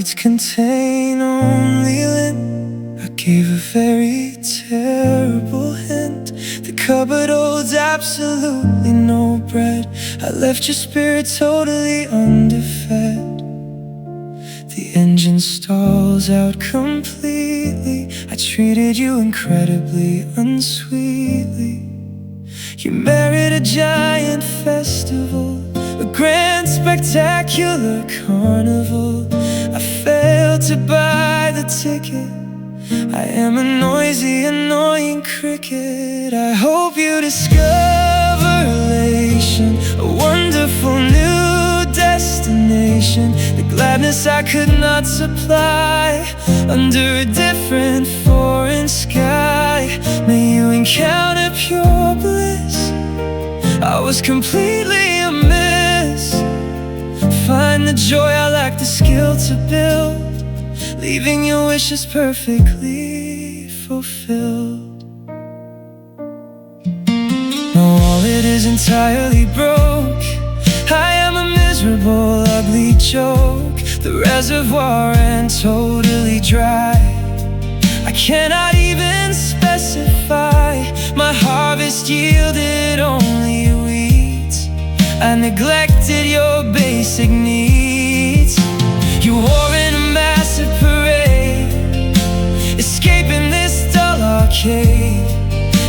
pockets contain only lint. I gave a very terrible hint. The cupboard holds absolutely no bread. I left your spirit totally underfed. The engine stalls out completely. I treated you incredibly unsweetly. You merit a giant festival, a grand spectacular carnival. I failed to buy the ticket. I am a noisy, annoying cricket. I hope you discover elation, a wonderful new destination, the gladness I could not supply under a different foreign sky. May you encounter pure bliss. I was completely amiss. Find the joy I lack the skill to build, leaving your wishes perfectly fulfilled. No, all it is entirely broke. I am a miserable, ugly joke. The reservoir and totally dry. I cannot even specify. My harvest yielded only weeds. I neglected your basic needs. You wore in a massive parade, escaping this dull arcade.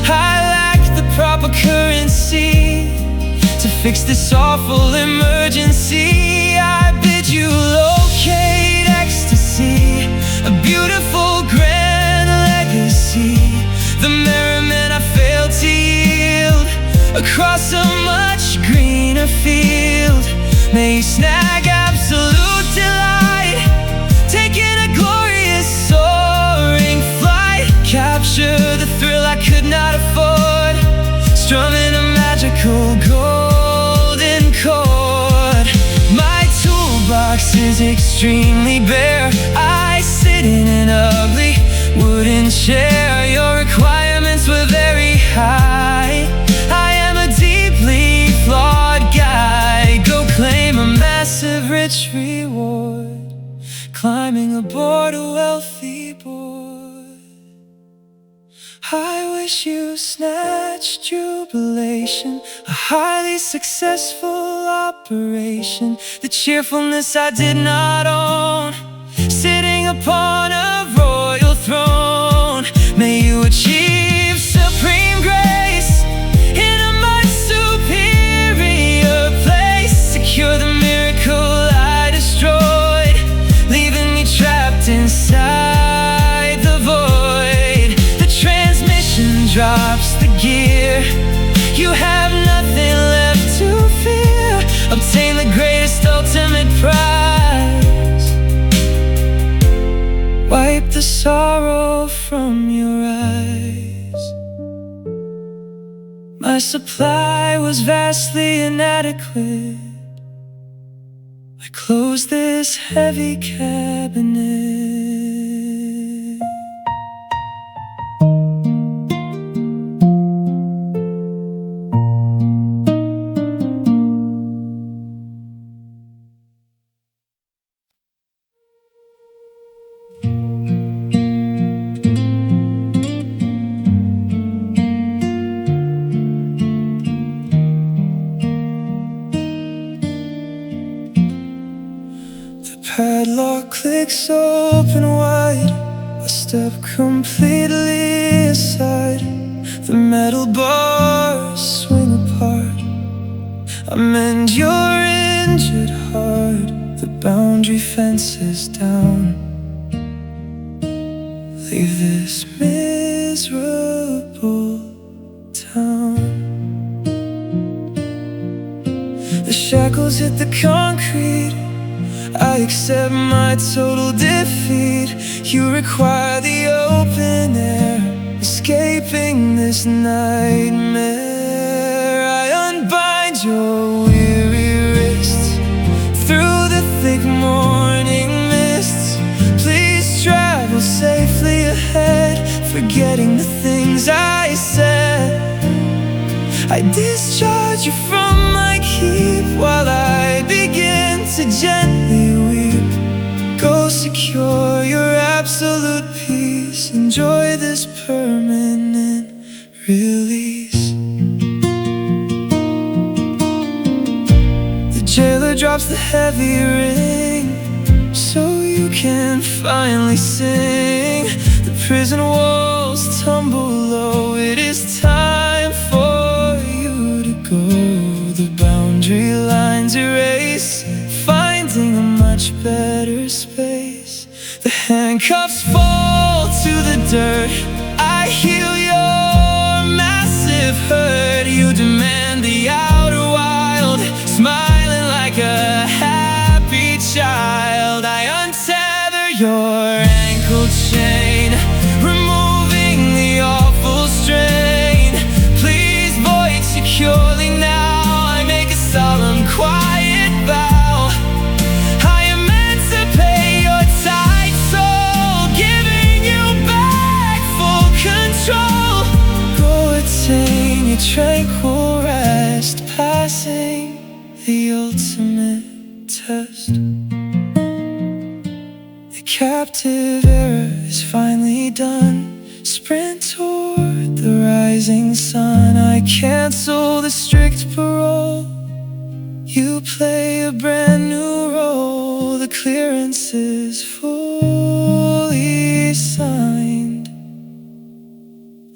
I lack the proper currency to fix this awful emergency. I bid you locate ecstasy, a beautiful grand legacy. The merriment I failed to yield across a much greener field. May you snag absolute delight, taking a glorious soaring flight. Capture the thrill I could not afford, strumming a magical golden chord. My toolbox is extremely bare. I sit in an ugly wooden chair. Your requirements were very high. I am a deeply flawed guy. Go claim a massive rich reward, climbing aboard a wealthy board. I wish you snatched jubilation, a highly successful operation. The cheerfulness I did not own, sitting upon a royal throne. May you achieve supreme grace in a much superior place. Secure the miracle I destroyed, leaving me trapped inside the void. The transmission drops the gear. You have nothing left to fear. Obtain the greatest ultimate prize. Wipe the sorrow from your eyes. My supply was vastly inadequate. I closed this heavy cabinet. Padlock clicks open wide. I step completely aside. The metal bars swing apart. I mend your injured heart. The boundary fence is down. Leave this miserable town. The shackles hit the concrete. I accept my total defeat. You require the open air, escaping this nightmare. I unbind your weary wrists through the thick morning mists. Please travel safely ahead, forgetting the things I said. I discharge you from my keep while I begin to gently weep. Ghosts secure your absolute peace. Enjoy this permanent release. The jailer drops the heavy ring so you can finally sing. The prison walls tumble low. It is time for you to go. The boundary lines erase, finding a much better space. The handcuffs fall to the dirt. I heal your massive hurt. You demand the outer wild, smiling like a happy child. I untether your ankle chain, removing the awful strain. Please void securely now. I make a solemn quiet vow. I emancipate your tight soul, giving you back full control. Go attain your tranquil rest, passing the ultimate test. The captive era is finally done. Sprint toward the rising sun. I cancel the strict parole. You play a brand new role. The clearance is fully signed.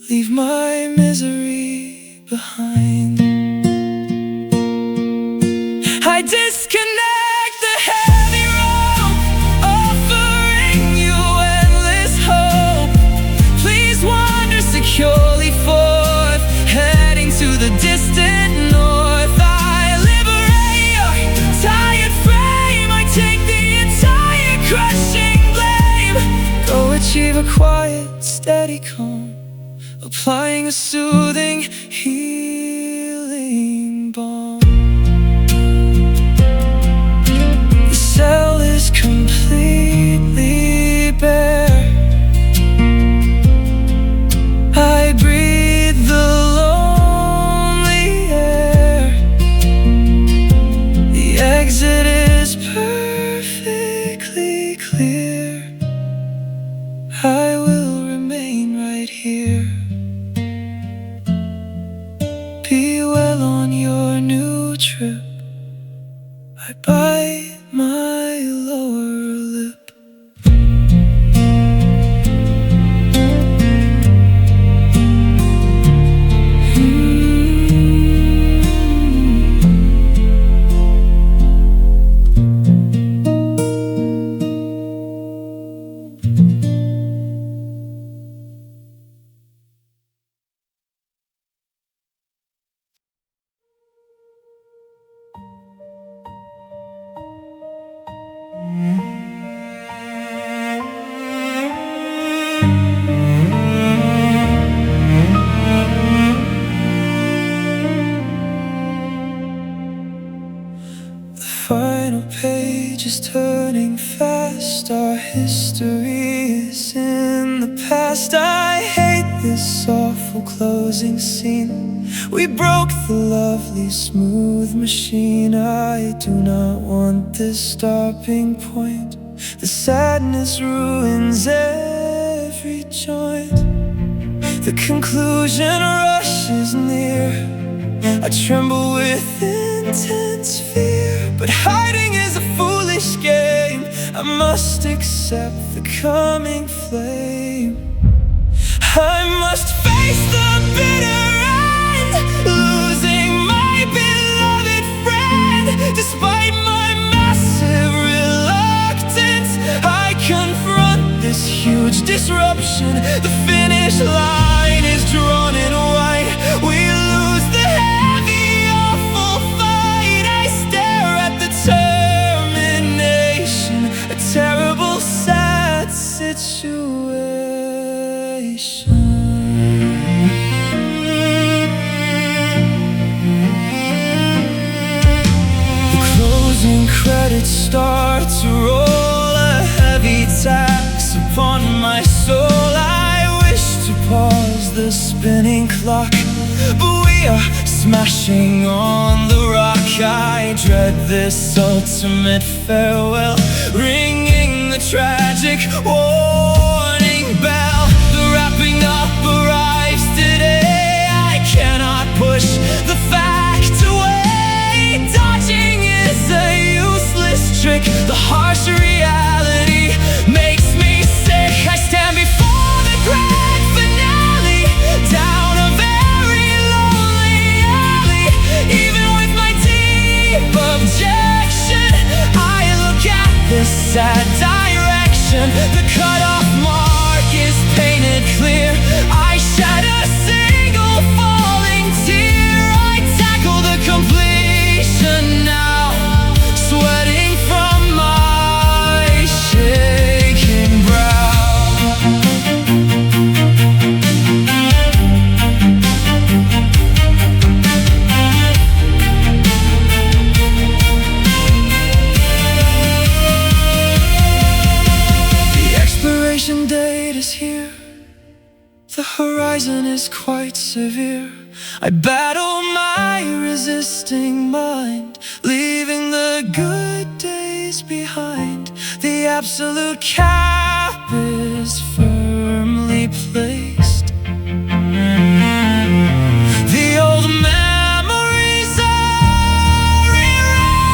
Leave my misery behind. I disconnect the heavy rope, offering you endless hope. Please wander securely forth, heading to the distant north. I liberate your tired frame. I take the entire crushing blame. Go achieve a quiet, steady calm, applying a soothing, healing balm. The cell is completely bare. I breathe the lonely air. The exit is perfectly clear. I will remain right here. Be well on your new trip. I bite my lower lip. The final page is turning fast. Our history is in the past. I hate this awful closing scene. We broke the lovely smooth machine. I do not want this stopping point. The sadness ruins every joint. The conclusion rushes near. I tremble with intense fear, but hiding is a foolish game. I must accept the coming flame. I must face the bitter end, losing my beloved friend. Despite my massive reluctance, I confront this huge disruption. The finish line is drawn in white. We lose the heavy, awful fight. I stare at the termination, a terrible, sad situation. The closing credits start to roll, a heavy tax upon my soul. I wish to pause the spinning clock, but we are smashing on the rock. I dread this ultimate farewell, ringing the a tragic warning bell. The wrapping up arrives today. I cannot push the fact away. Dodging is a useless trick. The harsh reality makes me sick. I stand before the grand finale, down a very lonely alley. Even with my deep objection, I look at this sad direction. The cutoff mark is painted clear. I shed a single falling tear. I tackle the completion now, sweating from my shaking brow. The expiration date is here. The horizon is quite severe. I battle my resisting mind, leaving the good days behind. The absolute cap is firmly placed. The old memories are erased.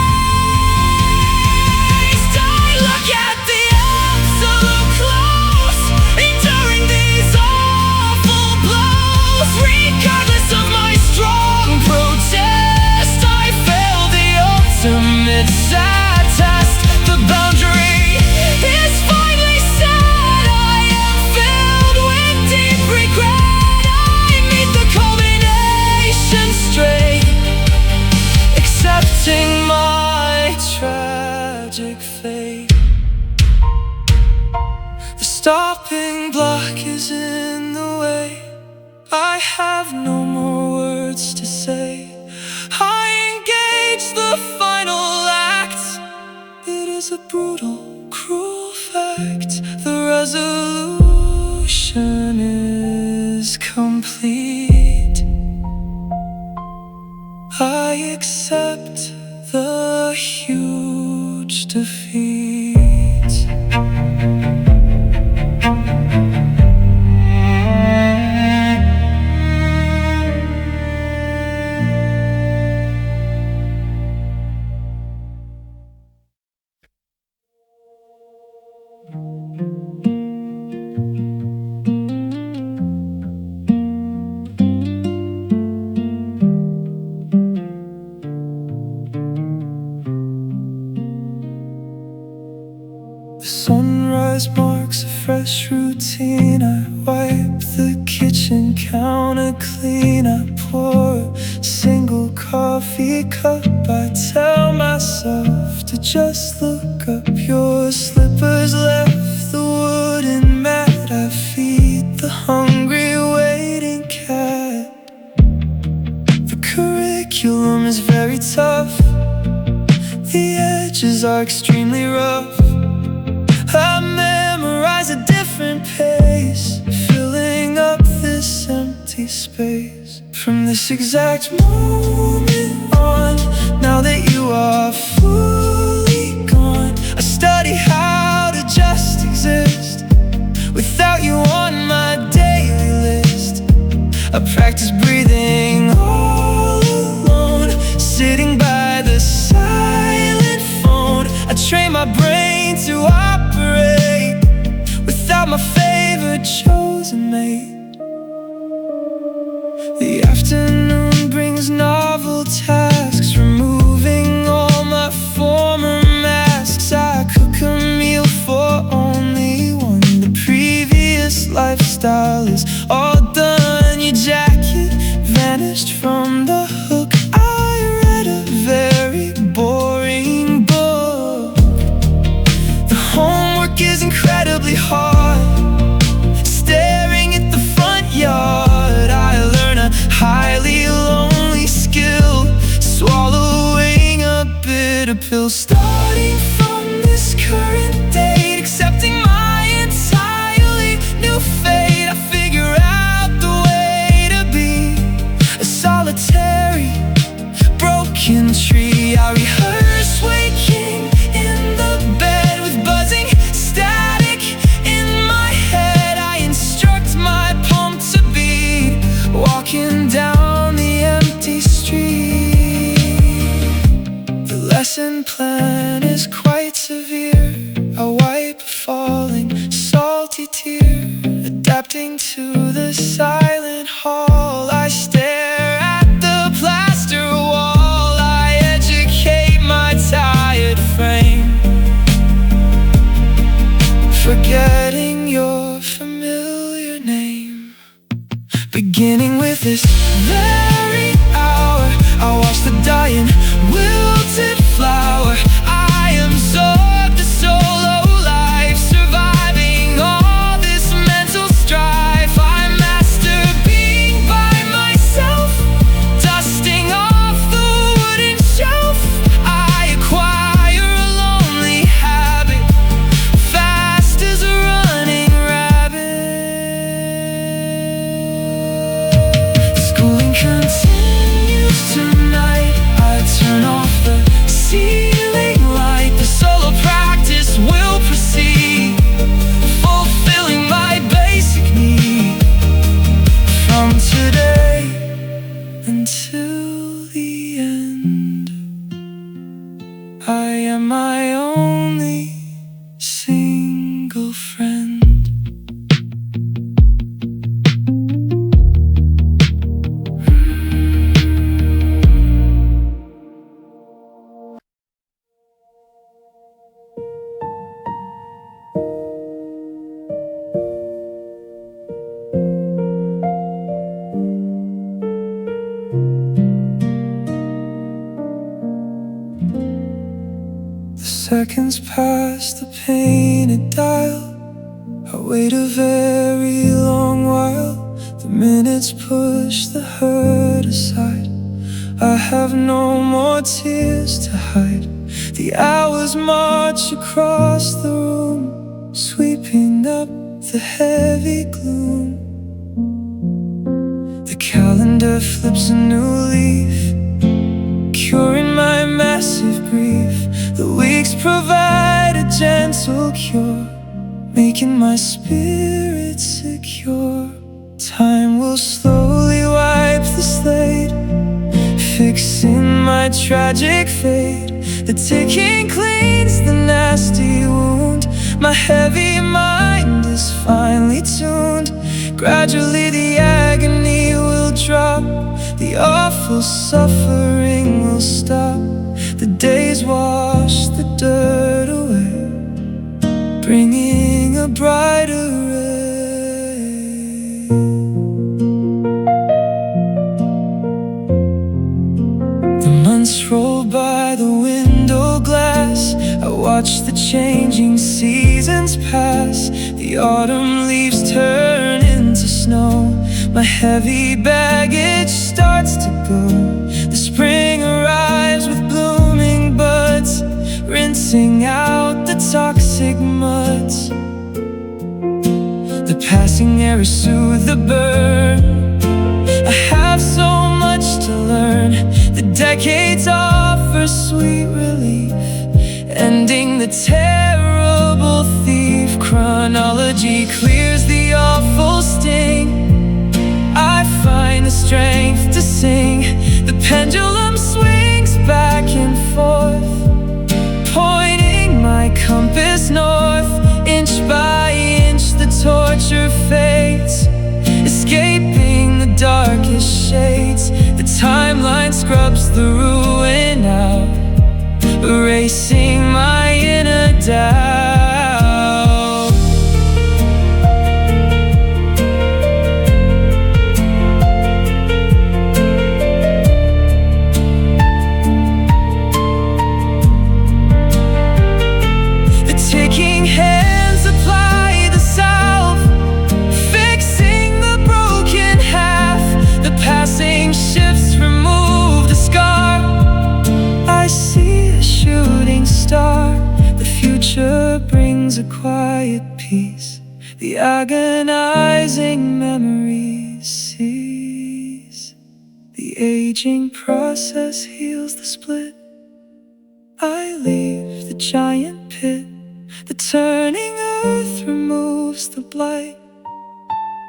I look at the absolute close, enduring these awful blows. Regardless of my strong protest, I fail the ultimate sad test. The boundary is finally set. I am filled with deep regret. I meet the culmination straight, accepting my tragic fate. The stopping block is in the way. I have no more words to say. I engage the final act. It is a brutal, cruel fact. The resolution is complete. I accept the huge defeat. The sunrise marks a fresh routine. I wipe the kitchen counter clean. I pour a single coffee cup. I tell myself to just look up. Your slippers left the wooden mat. I feed the hungry waiting cat. The curriculum is very tough. The edges are extremely rough. I memorize a different pace, filling up this empty space. From this exact moment on, now that you are fully gone, I study how to just exist without you on my daily list. I practice breathing all alone, sitting by the silent phone. I train my brain to operate without my favorite chosen mate. The afternoon brings novel tasks, removing all my former masks. I cook a meal for only one. The previous lifestyle is all done. Your jacket vanished from the hook. I read a very boring book. The homework is incredibly hard. Staring at the front yard, I learn a highly lonely skill, swallowing a bitter pill. Starting from this current date, accepting my entirely new fate. I figure out the way to be a solitary, broken tree. I rehearse waking in the bed with buzzing steps. Drifting to the silent hall, I stare at the plaster wall. I educate my tired frame, forgetting your familiar name. Beginning with this very hour, I watch the dying, wilted flower. I absorb the solo life, surviving all this mental strife. I master being by myself, dusting off the wooden shelf. I acquire a lonely habit, fast as a running rabbit. Schooling continues tonight. I turn off the ceiling light. The solo practice will proceed, fulfilling my basic need. From today until the end, I am my only single friend. Seconds pass the painted dial. I wait a very long while. The minutes push the hurt aside. I have no more tears to hide. The hours march across the room, sweeping up the heavy gloom. The calendar flips a new leaf, curing my massive grief. The weeks provide a gentle cure, making my spirit secure. Time will slowly wipe the slate, fixing my tragic fate. The ticking cleans the nasty wound. My heavy mind is finely tuned. Gradually the agony will drop, the awful suffering will stop. The days wash the dirt away, bringing a brighter ray. The months roll by the window glass. I watch the changing seasons pass. The autumn leaves turn into snow. My heavy baggage starts to go. The spring arrives with blooming buds, rinsing out the toxic muds. The passing air is soothe the burn. I have so much to learn. The decades offer sweet relief, ending the terrible thief. Chronology clears the awful sting. I find the strength to sing. The pendulum swings back and forth, pointing my compass north. Inch by inch the torture fades, escaping the darkest shades. The timeline scrubs the ruin out, erasing my inner doubt. Brings a quiet peace. The agonizing memories cease. The aging process heals the split. I leave the giant pit. The turning earth removes the blight.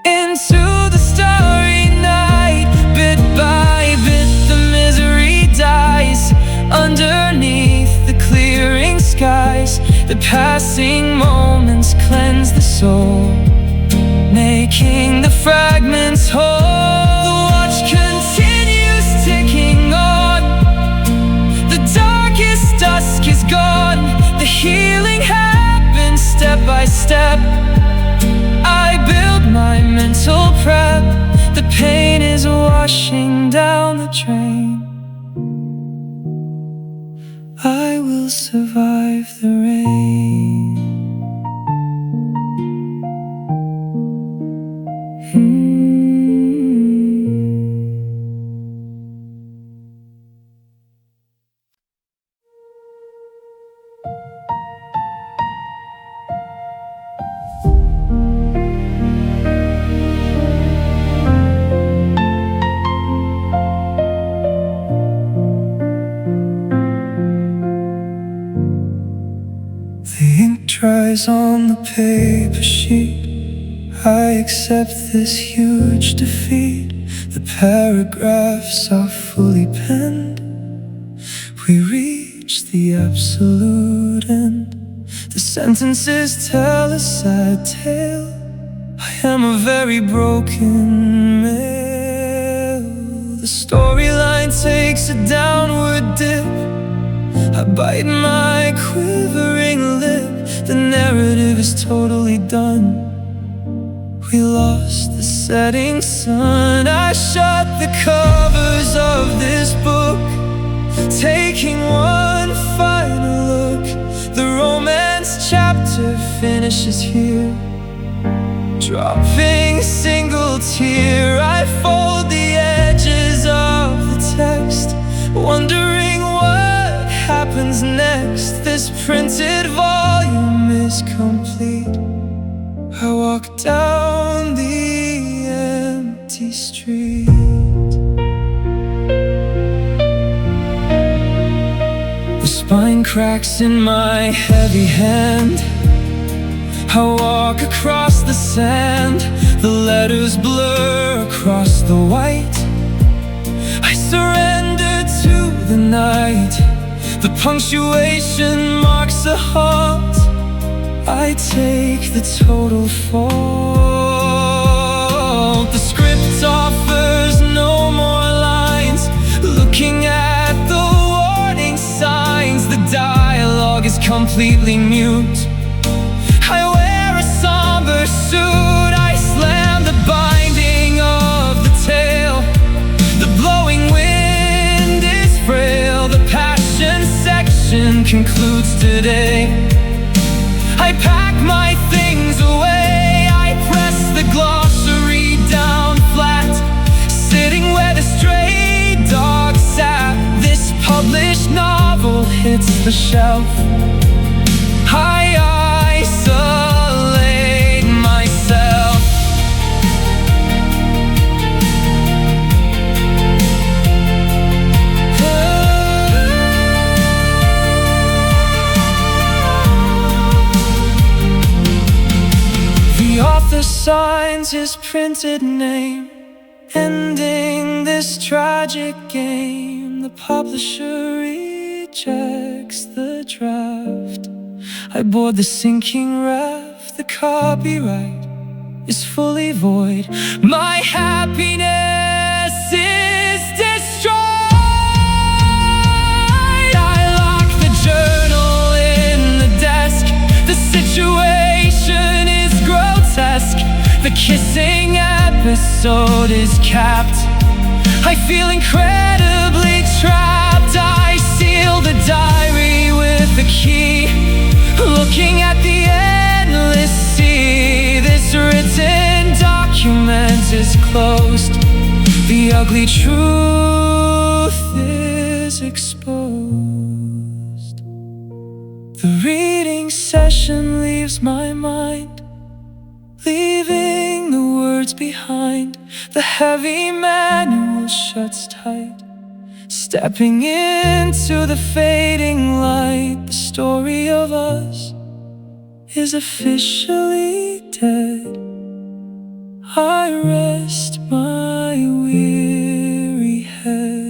Into the starry night, bit by bit the misery dies. Underneath the clearing skies, the passing moments cleanse the soul, making washing down the drain. I will survive the rain. The ink dries on the paper sheet. I accept this huge defeat. The paragraphs are fully penned. We reach the absolute end. The sentences tell a sad tale. I am a very broken male. The storyline takes a downward dip. I bite my quivering lip. The narrative is totally done. We lost the setting sun. I shut the covers of this book, taking one final look. The romance chapter finishes here, dropping a single tear. I fold the edges of the text, wondering what happens next. This printed volume is complete. I walk down the empty street. The spine cracks in my heavy hand. I walk across the sand. The letters blur across the white. I surrender to the night. The punctuation marks a halt. I take the total fault. The script offers no more lines. Looking at the warning signs, the dialogue is completely mute. I wear a somber suit. I slam the binding of the tale. The blowing wind is frail. The passion section concludes today. I pack my things away. I press the glossary down flat, sitting where the stray dog sat. This published novel hits the shelf. I isolate myself. The author signs his printed name, ending this tragic game. The publisher rejects the draft. I board the sinking raft. The copyright is fully void. My happiness is destroyed. I lock the journal in the desk. The situation is grotesque. The kissing episode is capped. I feel incredibly trapped. I seal the diary with a key, looking at the endless sea. This written document is closed. The ugly truth is exposed. The reading session leaves my mind, leaving the words behind. The heavy manual shuts tight. Stepping into the fading light. The story of us is officially dead. I rest my weary head.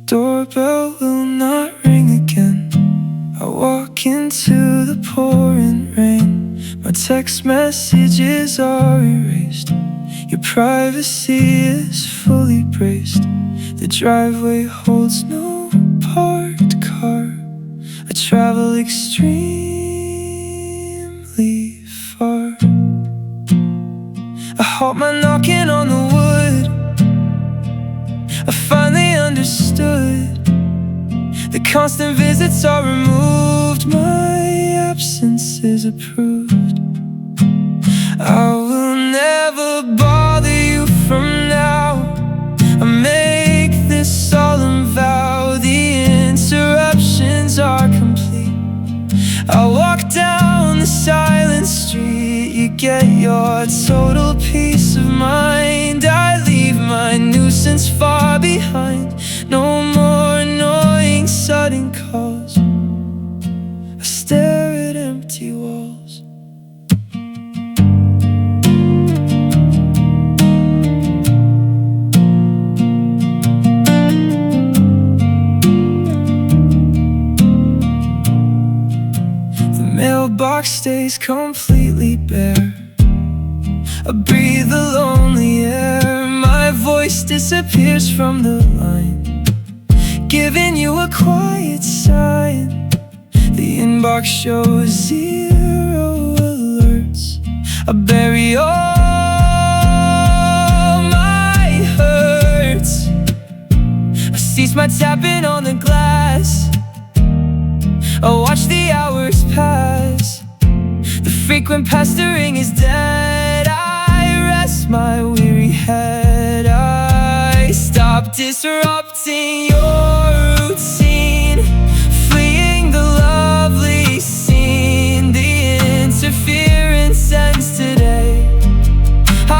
Doorbell will not ring. into the pouring rain. My text messages are erased. Your privacy is fully braced. The driveway holds no parked car. I travel extremely far. I halt my knocking on the wood. I finally understood. The constant visits are removed. My absence is approved. I will never bother you from now. I make this solemn vow. The interruptions are complete. I walk down the silent street. You get your total peace of mind. I leave my nuisance far behind. No more annoying sudden calls. I stare at empty walls. The mailbox stays completely bare. I breathe the lonely air. My voice disappears from the line, giving you a quiet sign. The inbox shows 0 alerts. I bury all my hurts. I cease my tapping on the glass. I watch the hours pass. The frequent pestering is dead. I rest my weary head. I stop disrupting your routine, fleeing the lovely scene. The interference ends today.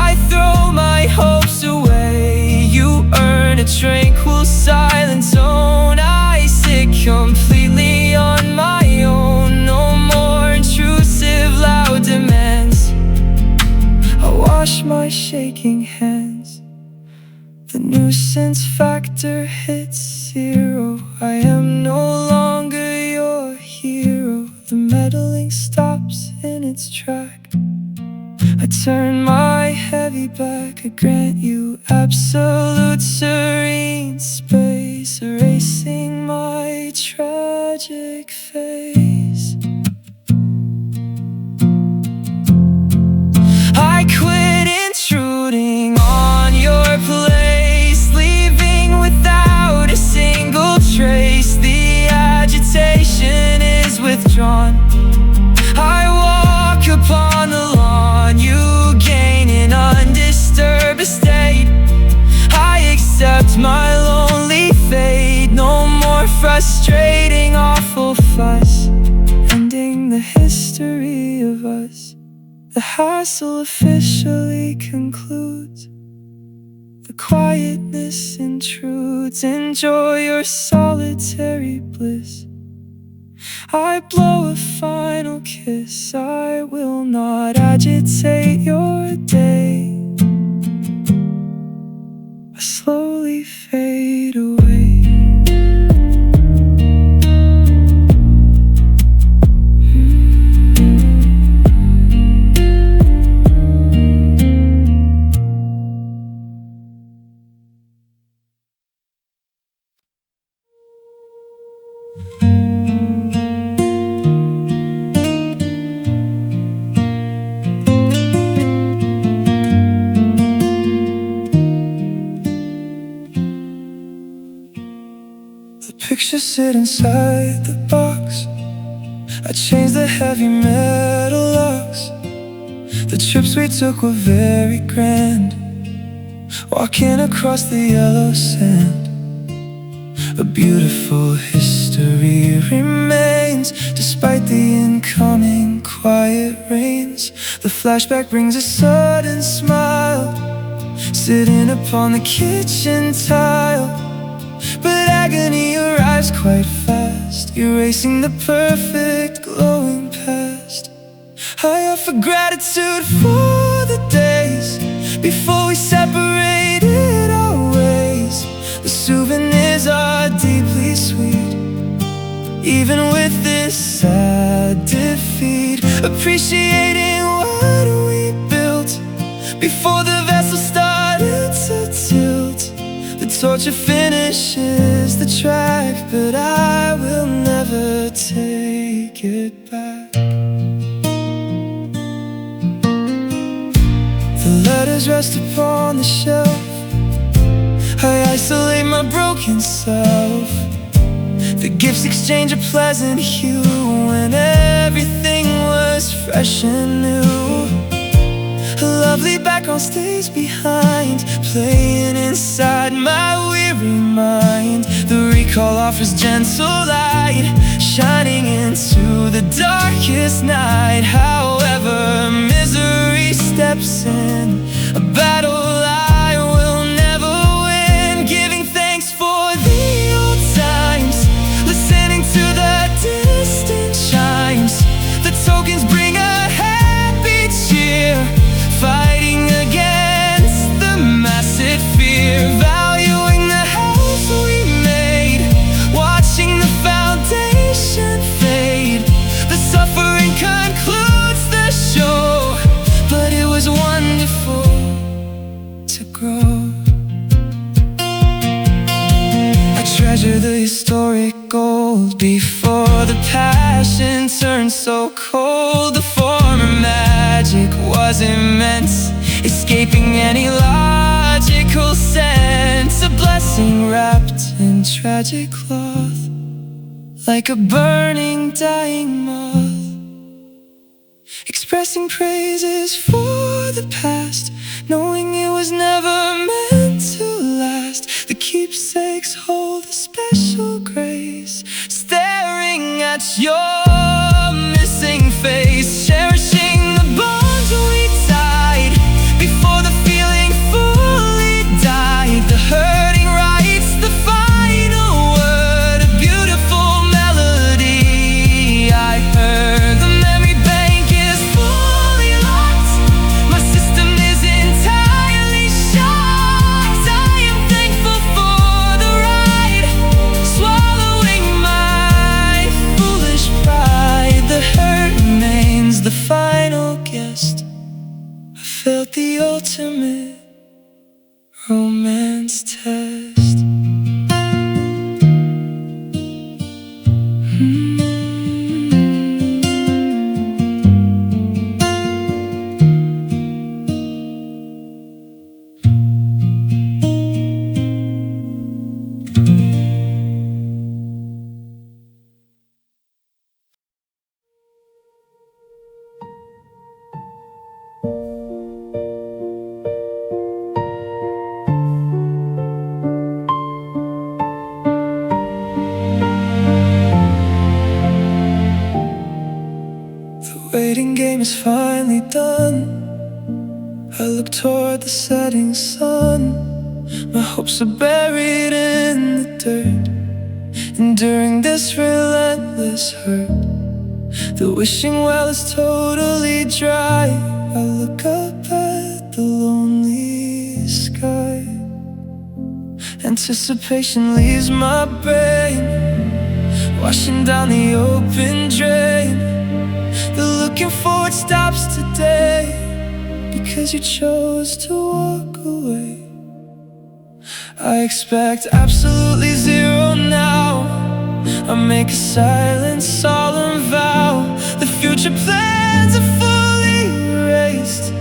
I throw my hopes away. You earn a tranquil silent zone. I sit completely on my own. No more intrusive loud demands. I wash my shaking hands. The nuisance factor hits 0. I am no longer your hero. The meddling stops in its track. I turn my heavy back. I grant you absolute serene space, erasing my tragic face. I quit intruding on your place, leaving without a single trace. The agitation is withdrawn. I walk upon the lawn. You gain an undisturbed estate. I accept my lonely fate. No more frustrating awful fuss, ending the history of us. The hassle officially concludes. The quietness intrudes. Enjoy your solitary bliss. I blow a final kiss. I will not agitate your day. I slowly fade away. Pictures sit inside the box. I changed the heavy metal locks. The trips we took were very grand, walking across the yellow sand. A beautiful history remains, despite the incoming quiet rains. The flashback brings a sudden smile, sitting upon the kitchen tile. But agony arrives quite fast, erasing the perfect glowing past. I offer gratitude for the days before we separated our ways. The souvenirs are deeply sweet, even with this sad defeat, appreciating what we built before the vessel started to tilt. The torture finishes the track, but I will never take it back. The letters rest upon the shelf. I isolate my broken self. The gifts exchange a pleasant hue when everything was fresh and new. A lovely background stays behind, playing inside my weary mind. The recall offers gentle light, shining into the darkest night. However, misery steps in, a battle I will never win. Giving thanks for the old times, listening to the distant chimes. The tokens bring a happy cheer, fighting against the massive fear. Valuing the house we made, watching the foundation fade. The suffering concludes the show, but it was wonderful to grow. I treasure the historic gold before the passion turned so cold. The former magic was immense, escaping any logical sense. A blessing wrapped in tragic cloth, like a burning, dying moth, expressing praises for the past, knowing it was never meant to last. The keepsakes hold a special grace, staring at your missing face, cherishing the bonds we tied before the feeling fully died. The hurting writes the final word, a beautiful melody I heard. The memory bank is fully locked, my system is entirely shocked. I am thankful for the ride, swallowing my foolish pride. The hurt remains the final guest. I felt the ultimate romance test. Waiting game is finally done. I look toward the setting sun. My hopes are buried in the dirt, enduring this relentless hurt. The wishing well is totally dry. I look up at the lonely sky. Anticipation leaves my brain, washing down the open drain. The looking forward stops today, because you chose to walk away. I expect absolutely zero now. I make a silent, solemn vow. The future plans are fully erased,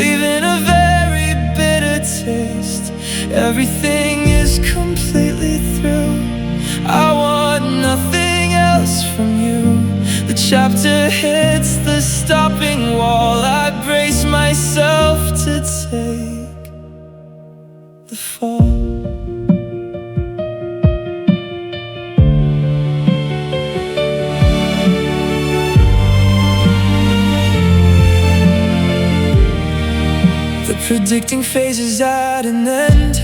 leaving a very bitter taste. Everything is completely through. I want nothing else from you. The chapter hits the stopping wall. I brace myself to take the fall. The predicting phase is at an end.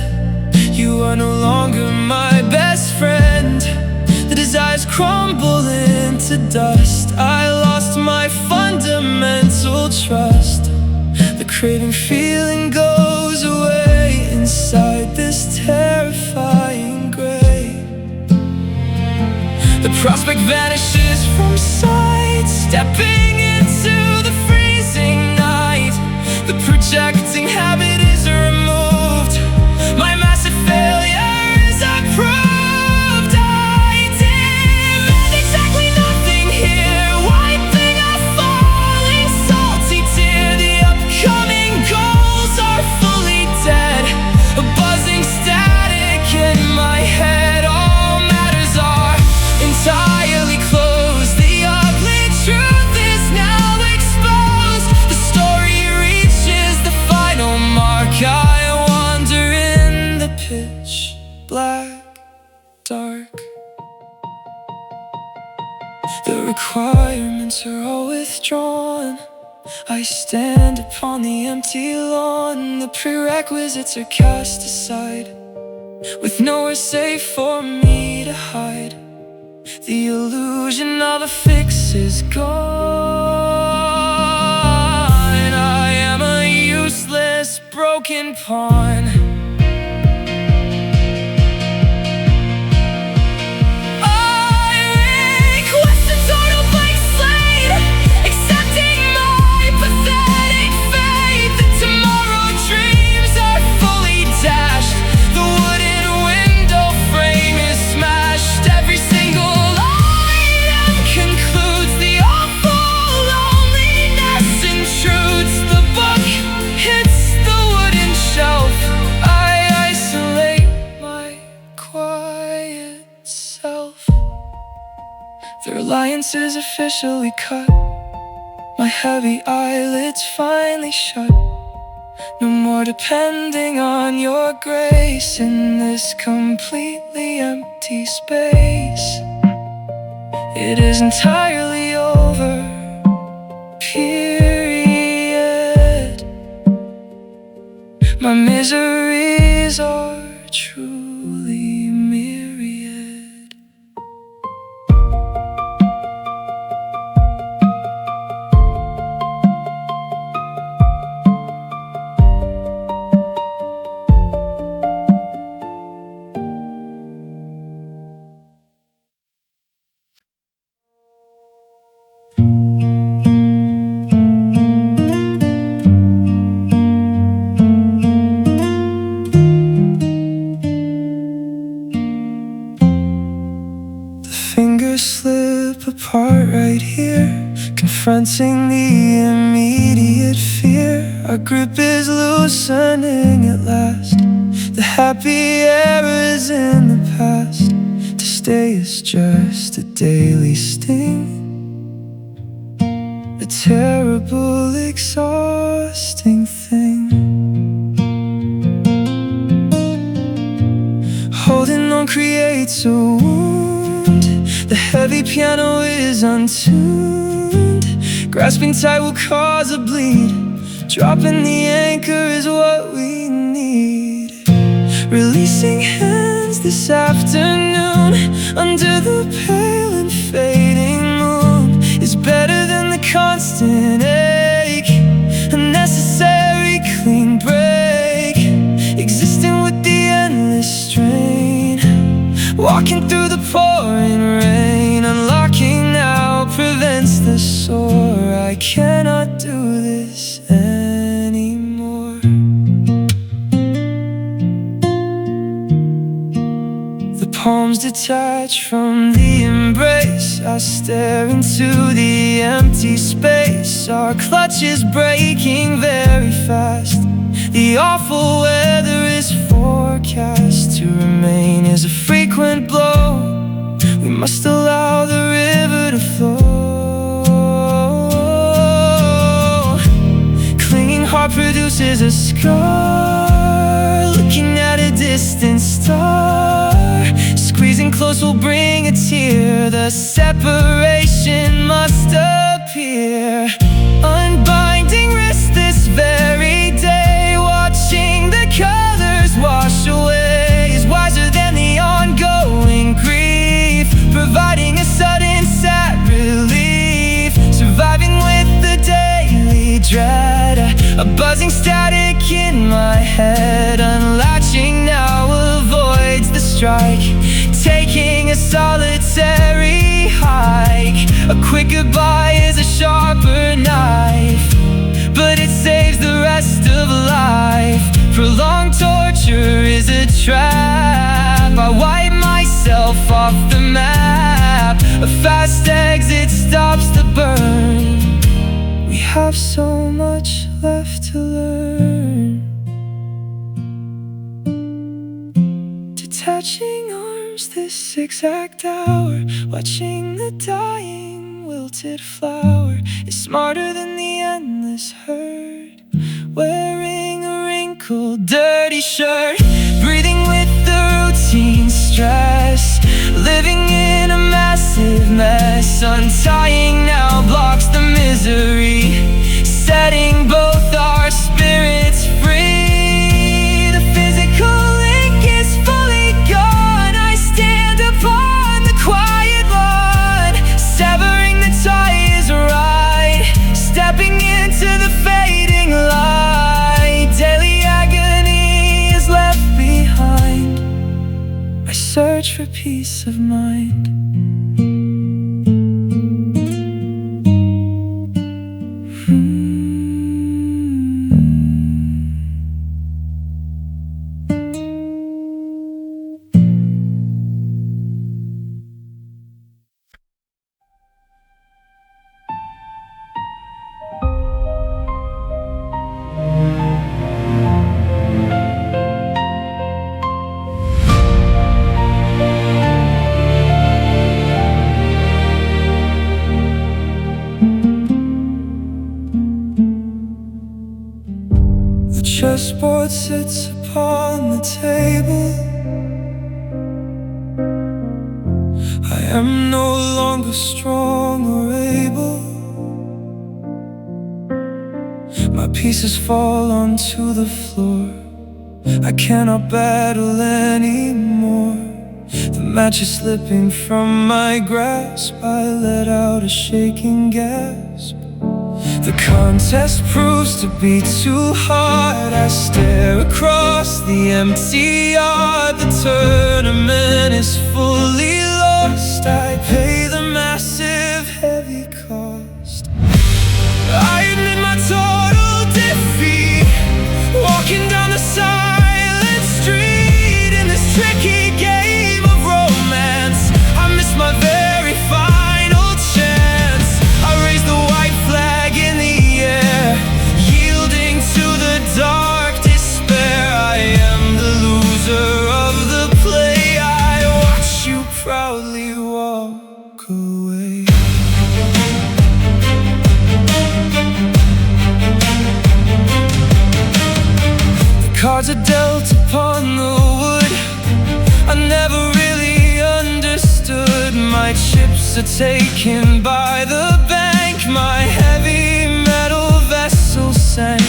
You are no longer my best friend. The desires crumble into dust. I lost my fundamental trust. The craving feeling goes away inside this terrifying gray. The prospect vanishes from sight. Stepping into the freezing night, the projecting habit is removed. My massive failure is approved. I demand exactly nothing here, wiping a falling salty tear. The upcoming goals are fully dead, a buzzing static in my head. All matters are entirely closed. The ugly truth is now exposed. The story reaches the final mark. I wander in the pitch black dark. The requirements are all withdrawn. I stand upon the empty lawn. The prerequisites are cast aside, with nowhere safe for me to hide. The illusion of a fix is gone. I am a useless broken pawn. The alliance is officially cut. My heavy eyelids finally shut. No more depending on your grace in this completely empty space. It is entirely over, period. My miseries are truly myriad. Fingers slip apart right here, confronting the immediate fear. Our grip is loosening at last. The happy era is in the past. To stay is just a daily sting, a terrible, exhausting thing. Holding on creates a wound. The heavy piano is untuned. Grasping tight will cause a bleed. Dropping the anchor is what we need. Releasing hands this afternoon under the pale and fading moon is better than the constant ache. A necessary clean break, existing with the endless strain. Walking through the pouring rain, unlocking now prevents the sore. I cannot do this anymore. The palms detach from the embrace. I stare into the empty space. Our clutch is breaking very fast. The awful weather is forecast to remain as a frequent blow. We must allow the river to flow. Clinging heart produces a scar. Looking at a distant star, squeezing close will bring a tear. The separation must appear. Unbinding wrist this very day, watching the colors wash away is wiser than the ongoing grief. Providing a sudden sad relief, surviving with the daily dread. A buzzing static in my head, unlatching now avoids the strike. Taking a solitary hike, a quick goodbye is a Prolonged torture is a trap. I wipe myself off the map. A fast exit stops the burn. We have so much left to learn. Detaching arms this exact hour, watching the dying wilted flower is smarter than the endless herd. Wearing a wrinkled, dirty shirt, breathing with the routine stress, living in a massive mess. Untying now blocks the misery, setting both our spirits free. The physical link is fully gone. I stand upon the quiet lawn, severing the tie is right, stepping into the fading light. Daily agony is left behind. I search for peace of mind. Chessboard sits upon the table. I am no longer strong or able. My pieces fall onto the floor. I cannot battle anymore. The match is slipping from my grasp. I let out a shaking gasp. The contest proves to be too hard. I stare across the empty yard. The tournament is fully lost. I pay the massive heavy cost. I admit my total defeat, walking down the silent street in this tricky game of romance. I miss my very final chance. I raise the white flag in the air, yielding to the dark despair. I am the loser of the play. I watch you proudly walk away. The cards are dealt upon the wood. I never really understood. My chips are taken by the bank. My heavy metal vessel sank.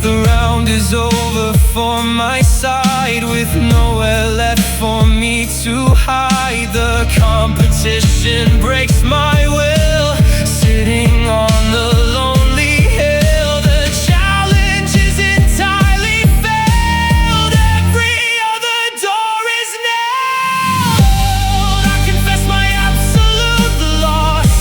The round is over for my side, with nowhere left for me to hide. The competition breaks my will, sitting on the lonely hill. The challenge is entirely failed. Every other door is nailed. I confess my absolute loss,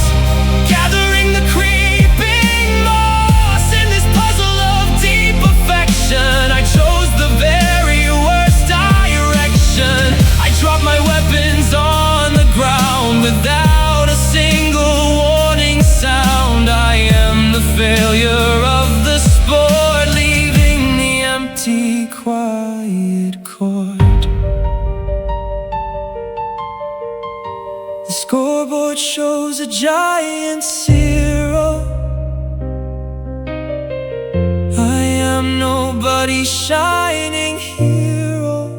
gathering the creeping moss. In this puzzle of deep affection, I chose the very worst direction. I dropped my weapons on the ground without a single warning sound. I am the failure of the sport, leaving the empty, quiet court. The scoreboard shows a giant 0. I am nobody's shining hero.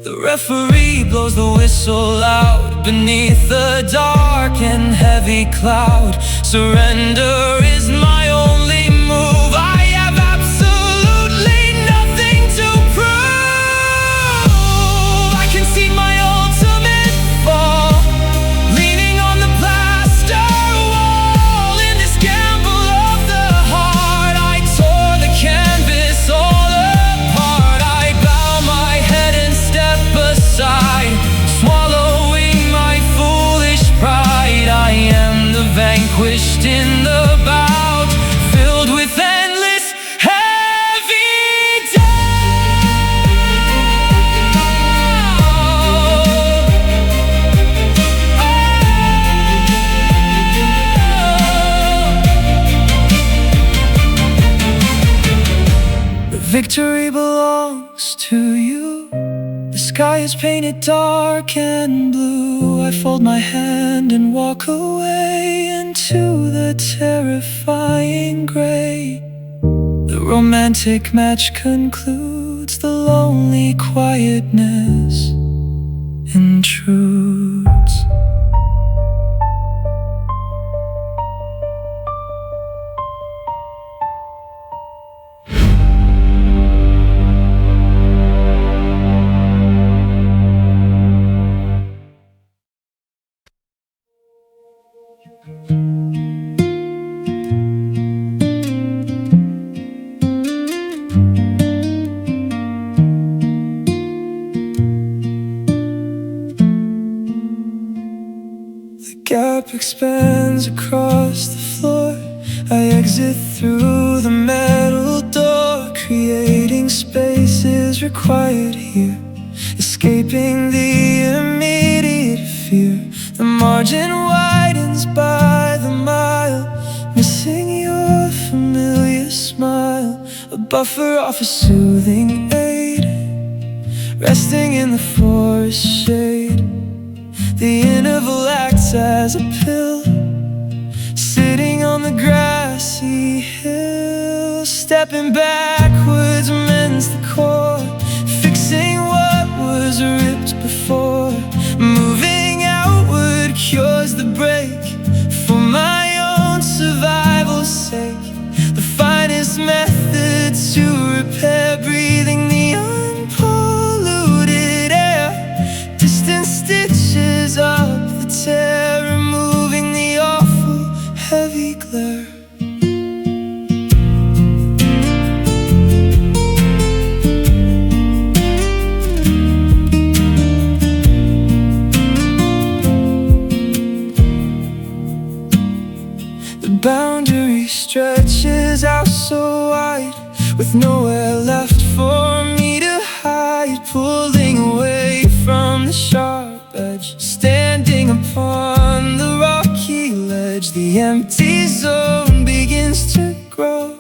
The referee blows the whistle loud beneath the dark and heavy cloud. Surrender is my only move. I have absolutely nothing to prove. I concede my ultimate fall, leaning on the plaster wall. In this gamble of the heart, I tore the canvas all apart. I bow my head and step aside, swallowing my foolish pride. I am the vanquished in the bout. belongs to you. The sky is painted dark and blue. I fold my hand and walk away into the terrifying gray. The romantic match concludes, the lonely quietness intrudes. The gap expands across the floor. I exit through the metal door. Creating space is required here, escaping the immediate fear. The margin widens by the mile, missing your familiar smile. A buffer offers soothing aid, resting in the forest shade. The interval acts as a pill, sitting on the grassy hill. Stepping backwards mends the core, fixing what was ripped before. Moving outward cures the break, for my own survival's sake. The finest method to repair, breathing the unpolluted air. Distant stitches up the tear, removing the awful heavy glare. The boundary stretches out so wide, with nowhere left for me to hide. Pulling away from the sharp edge, standing upon the rocky ledge. The empty zone begins to grow,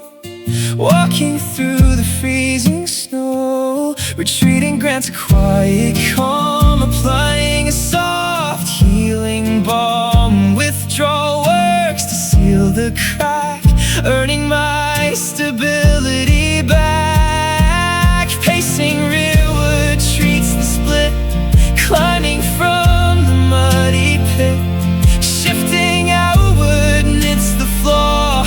walking through the freezing snow. Retreating grants a quiet calm, applying a soft healing balm. Withdrawal works to seal the crack, earning my stability back. Pacing rearward treats the split, climbing from the muddy pit. Shifting outward knits the floor,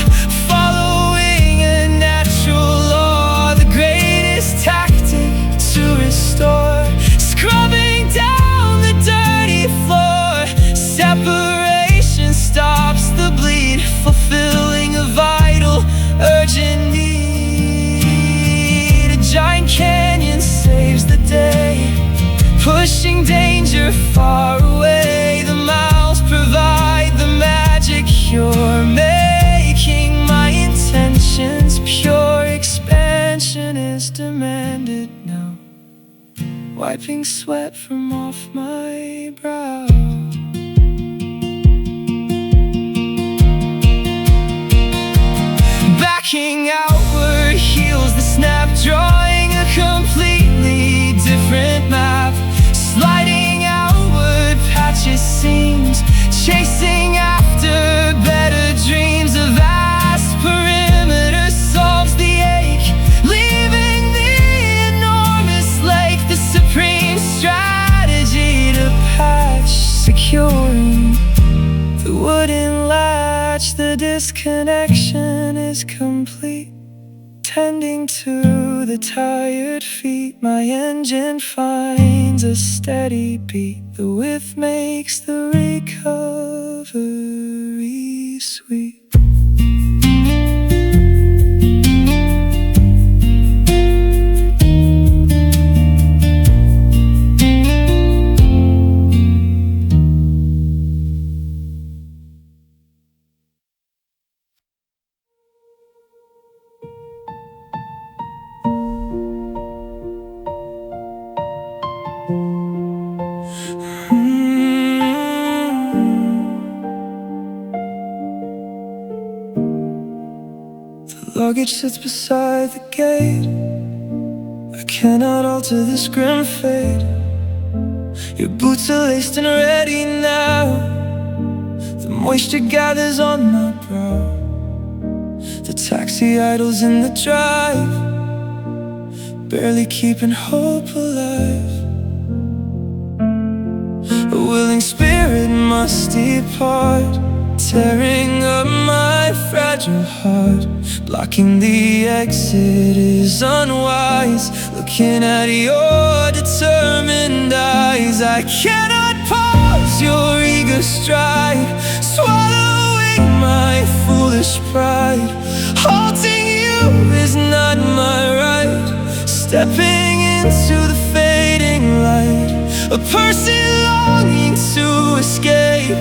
following a natural law. The greatest tactic to restore, scrubbing down the dirty floor. Separation stops the bleed, fulfilling a vital, urgent need. A giant canyon saves the day, pushing danger far away. The miles provide the magic cure, making my intentions pure. Expansion is demanded now, wiping sweat from off my brow. Backing outward heals the snap, drawing a completely different map. Sliding outward patches seams, chasing after better dreams. A vast perimeter solves the ache, leaving the enormous lake. The supreme strategy to patch, securing the wooden latch. The disconnection is complete, tending to the tired feet. My engine finds a steady beat, the width makes the recovery sweet. Luggage sits beside the gate. I cannot alter this grim fate. Your boots are laced and ready now. The moisture gathers on my brow. The taxi idles in the drive, barely keeping hope alive. A willing spirit must depart, tearing up my fragile heart. Blocking the exit is unwise. Looking at your determined eyes, I cannot pause your eager stride, swallowing my foolish pride. Halting you is not my right, stepping into the fading light. A person longing to escape,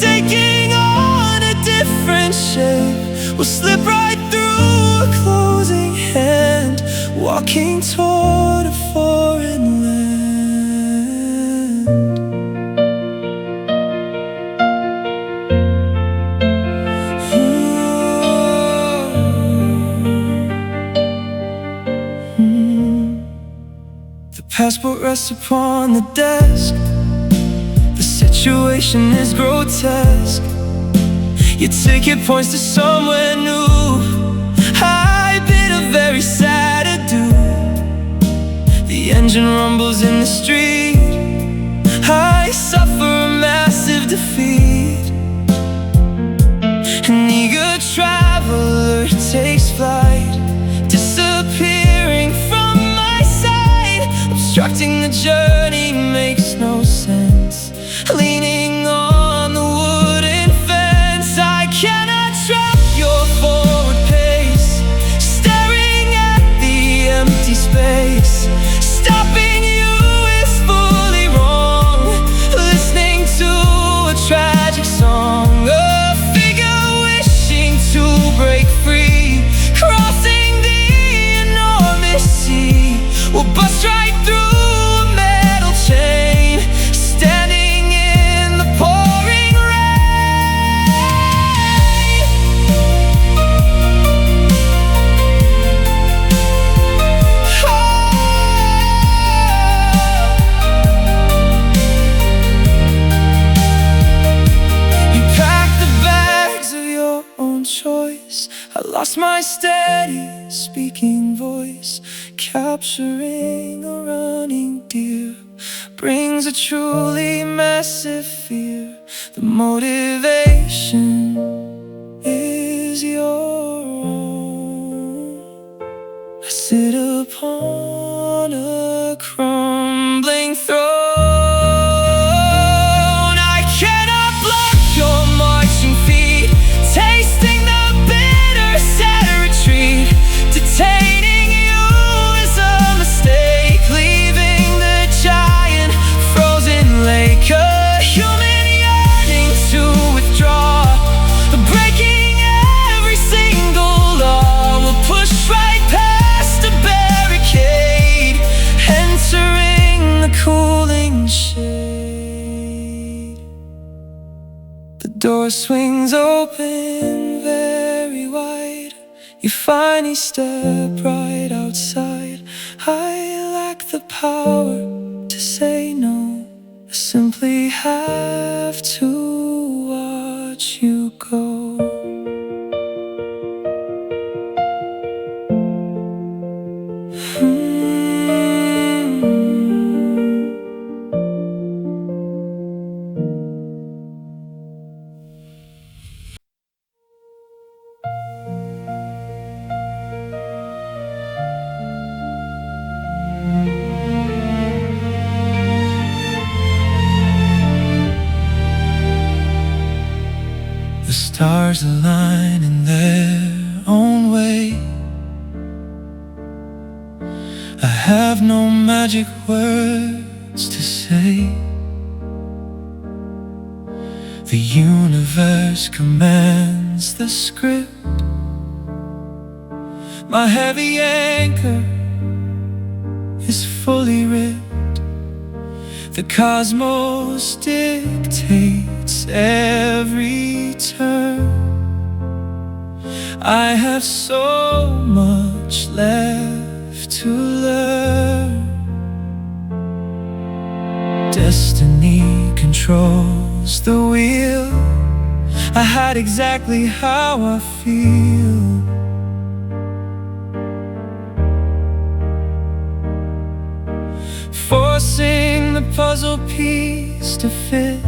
taking on a different shape. We'll slip right through a closing hand, walking toward a foreign land. The passport rests upon the desk. The situation is grotesque. Your ticket points to somewhere new. I've been a very sad adieu. The engine rumbles in the street. I suffer a massive defeat. An eager traveler takes flight, disappearing from my sight. Obstructing the journey makes no sense. Leaning on the wooden fence, I cannot track your forward pace. Staring at the empty space, stopping you is fully wrong. Listening to a tragic song, a figure wishing to break free, crossing the enormous sea. We'll bust right through a metal chain, standing in the pouring rain. You pack the bags of your own choice. I lost my steady speaking voice. Capturing a running deer brings a truly massive fear. The motivation is your own. I sit upon a crumbling throne. I cannot block your marching feet, tasting the bitter sad retreat. Detaining you is a mistake, leaving the giant frozen lake. A human yearning to withdraw, breaking every single law. We'll push right past a barricade, entering the cooling shade. The door swings open very wide. You finally step right outside. I lack the power to say no. I simply have to watch you go. The stars align in their own way. I have no magic words to say. The universe commands the script. My heavy anchor is fully ripped. The cosmos dictates every turn. I have so much left to learn. Destiny controls the wheel. I hide exactly how I feel. Forcing the puzzle piece to fit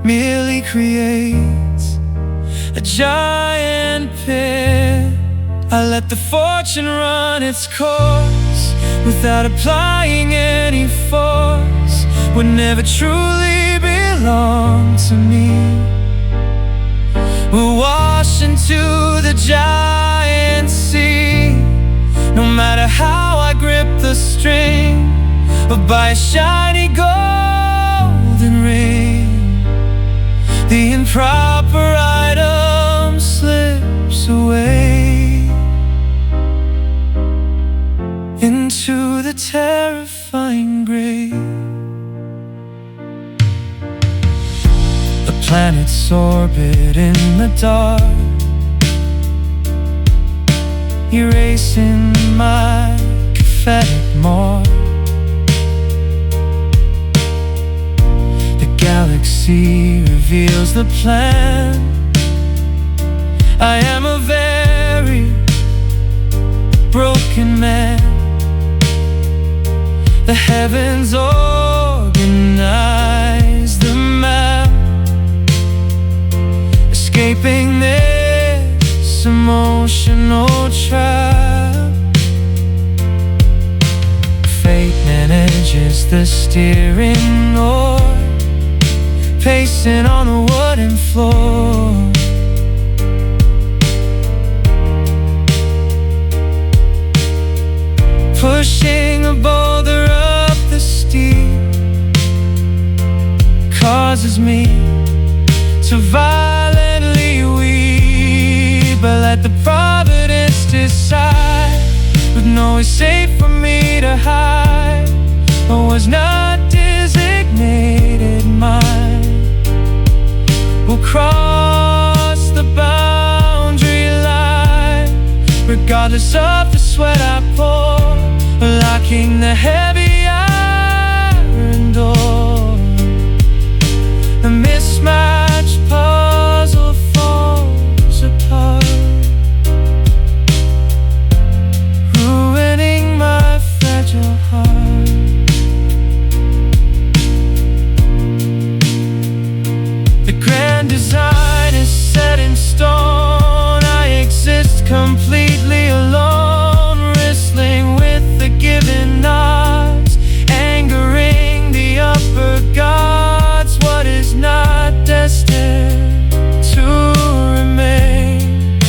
merely creates a giant pit. I let the fortune run its course without applying any force. Would never truly belong to me. We'll wash into the giant sea, no matter how I grip the string, or by a shiny golden ring. The improper item slips away into the terrifying grave. The planets orbit in the dark, erasing my prophetic mark. The galaxy reveals the plan. I am a very broken man. The heavens organize the map, escaping this emotional trap. Fate manages the steering oar, pacing on the wooden floor. Pushing a boulder up the steep causes me to violently weep. But let the providence decide, with nowhere safe for me to hide, or was not designated mine. We'll cross the boundary line, regardless of the sweat I pour, locking the heavy iron door. The mismatched puzzle falls apart, ruining my fragile heart. The grand design is set in stone. I exist completely alone, wrestling with the given odds, angering the upper gods. What is not destined to remain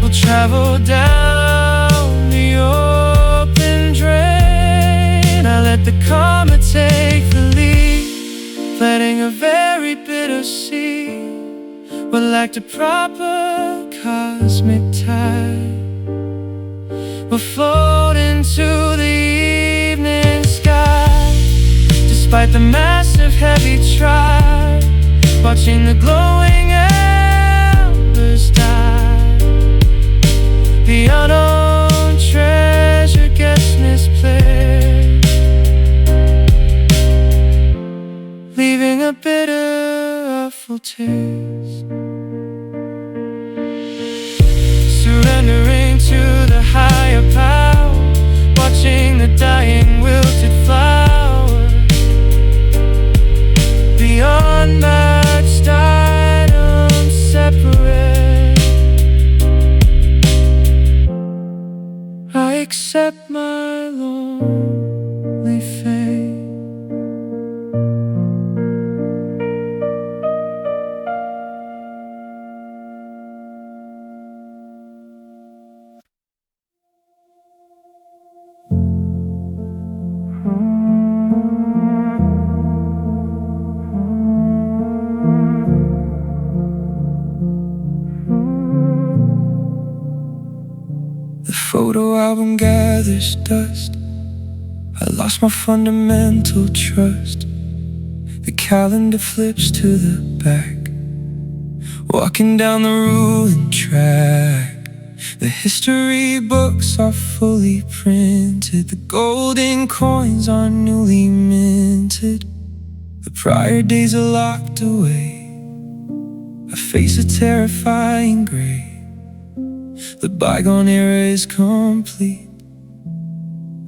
will travel down the open drain. I let the karma take the lead, planting a very bitter seed. What lacked a proper cosmic tide will float into the evening sky, despite the massive heavy tribe, watching the glowing embers die. The unknown treasure gets misplaced, leaving a bitter, awful taste. Surrendering to the higher power, watching the dying wilted flower. The unmatched items separate. I accept my lonely fate. The photo album gathers dust. I lost my fundamental trust. The calendar flips to the back, walking down the ruined track. The history books are fully printed, the golden coins are newly minted. The prior days are locked away, I face a terrifying grave. The bygone era is complete,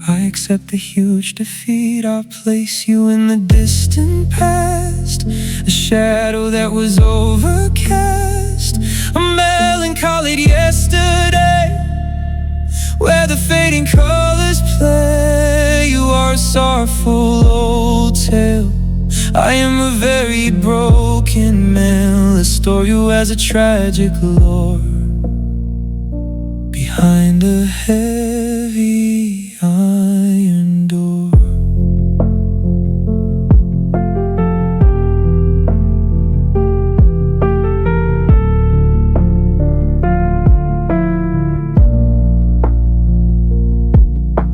I accept the huge defeat. I'll place you in the distant past, a shadow that was overcast, a melancholy yesterday, where the fading colors play. You are a sorrowful old tale, I am a very broken man. Let's store you as a tragic lore behind a heavy iron door.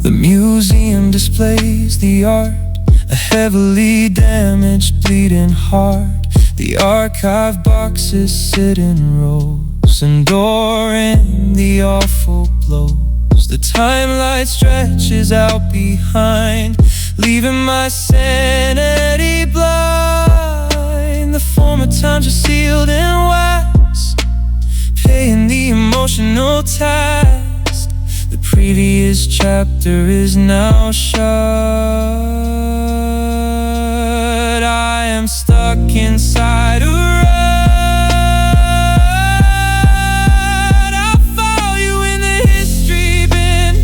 The museum displays the art, a heavily damaged, bleeding heart. The archive boxes sit in rows, enduring the awful blows. The timelight stretches out behind, leaving my sanity blind. The former times are sealed in wax, paying the emotional tax. The previous chapter is now shut. I am stuck inside a rut. I'll follow you in the history bin,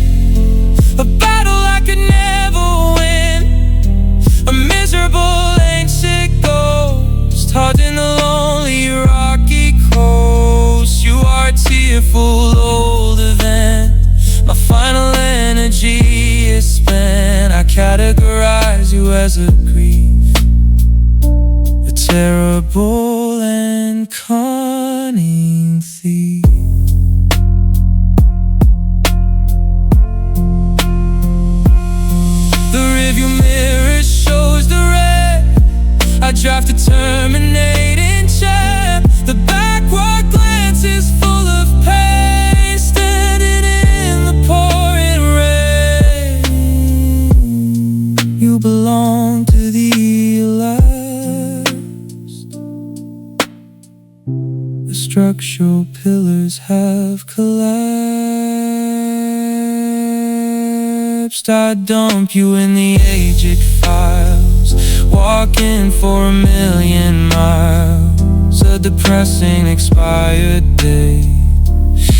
a battle I could never win, a miserable ancient ghost haunting the lonely rocky coast. You are a tearful old event, my final energy is spent. I categorize you as a grief, a terrible and cunning thief. The rearview mirror shows the red, I drive to terminating check. The backward glance is full of pain, standing in the pouring rain. You belong to the last. The structural pillars have collapsed. I dump you in the aged files, walking for 1,000,000 miles. A depressing expired day,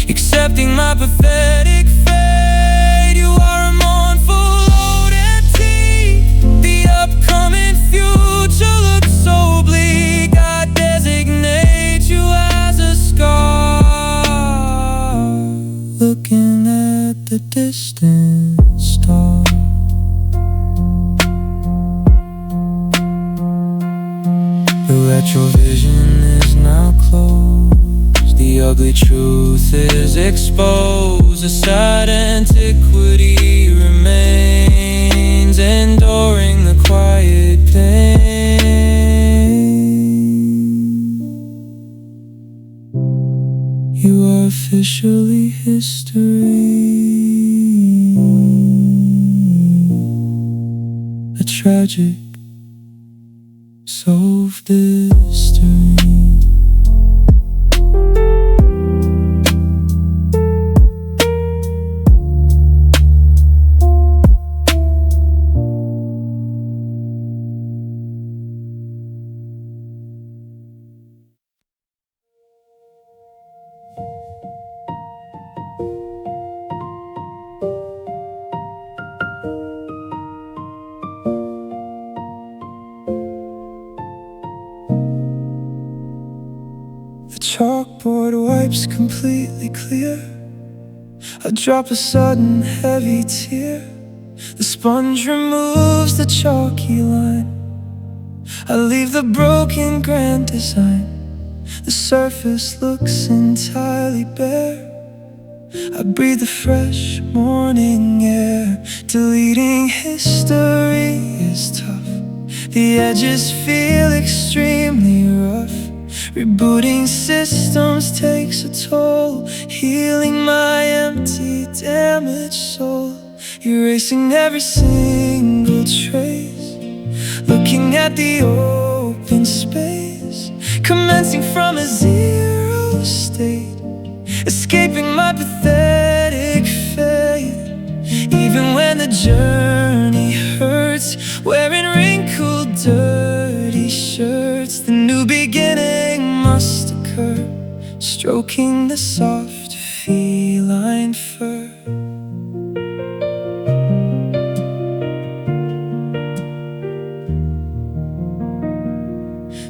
accepting my pathetic fate. You are a mournful old antique, the upcoming future looks so bleak. I designate you as a scar, looking at the distant star. The retrovision is now closed, the ugly truth is exposed. A sad antiquity remains, enduring the quiet pain. You are officially history, a tragic solved mystery. The chalkboard wipes completely clear, I drop a sudden heavy tear. The sponge removes the chalky line, I leave the broken grand design. The surface looks entirely bare, I breathe the fresh morning air. Deleting history is tough, the edges feel extremely rough. Rebooting systems takes a toll, healing my empty, damaged soul. Erasing every single trace, looking at the open space, commencing from a zero state, escaping my pathetic fate. Even when the journey hurts, wearing wrinkled, dirty shirts, the new beginning must occur, stroking the soft feline fur.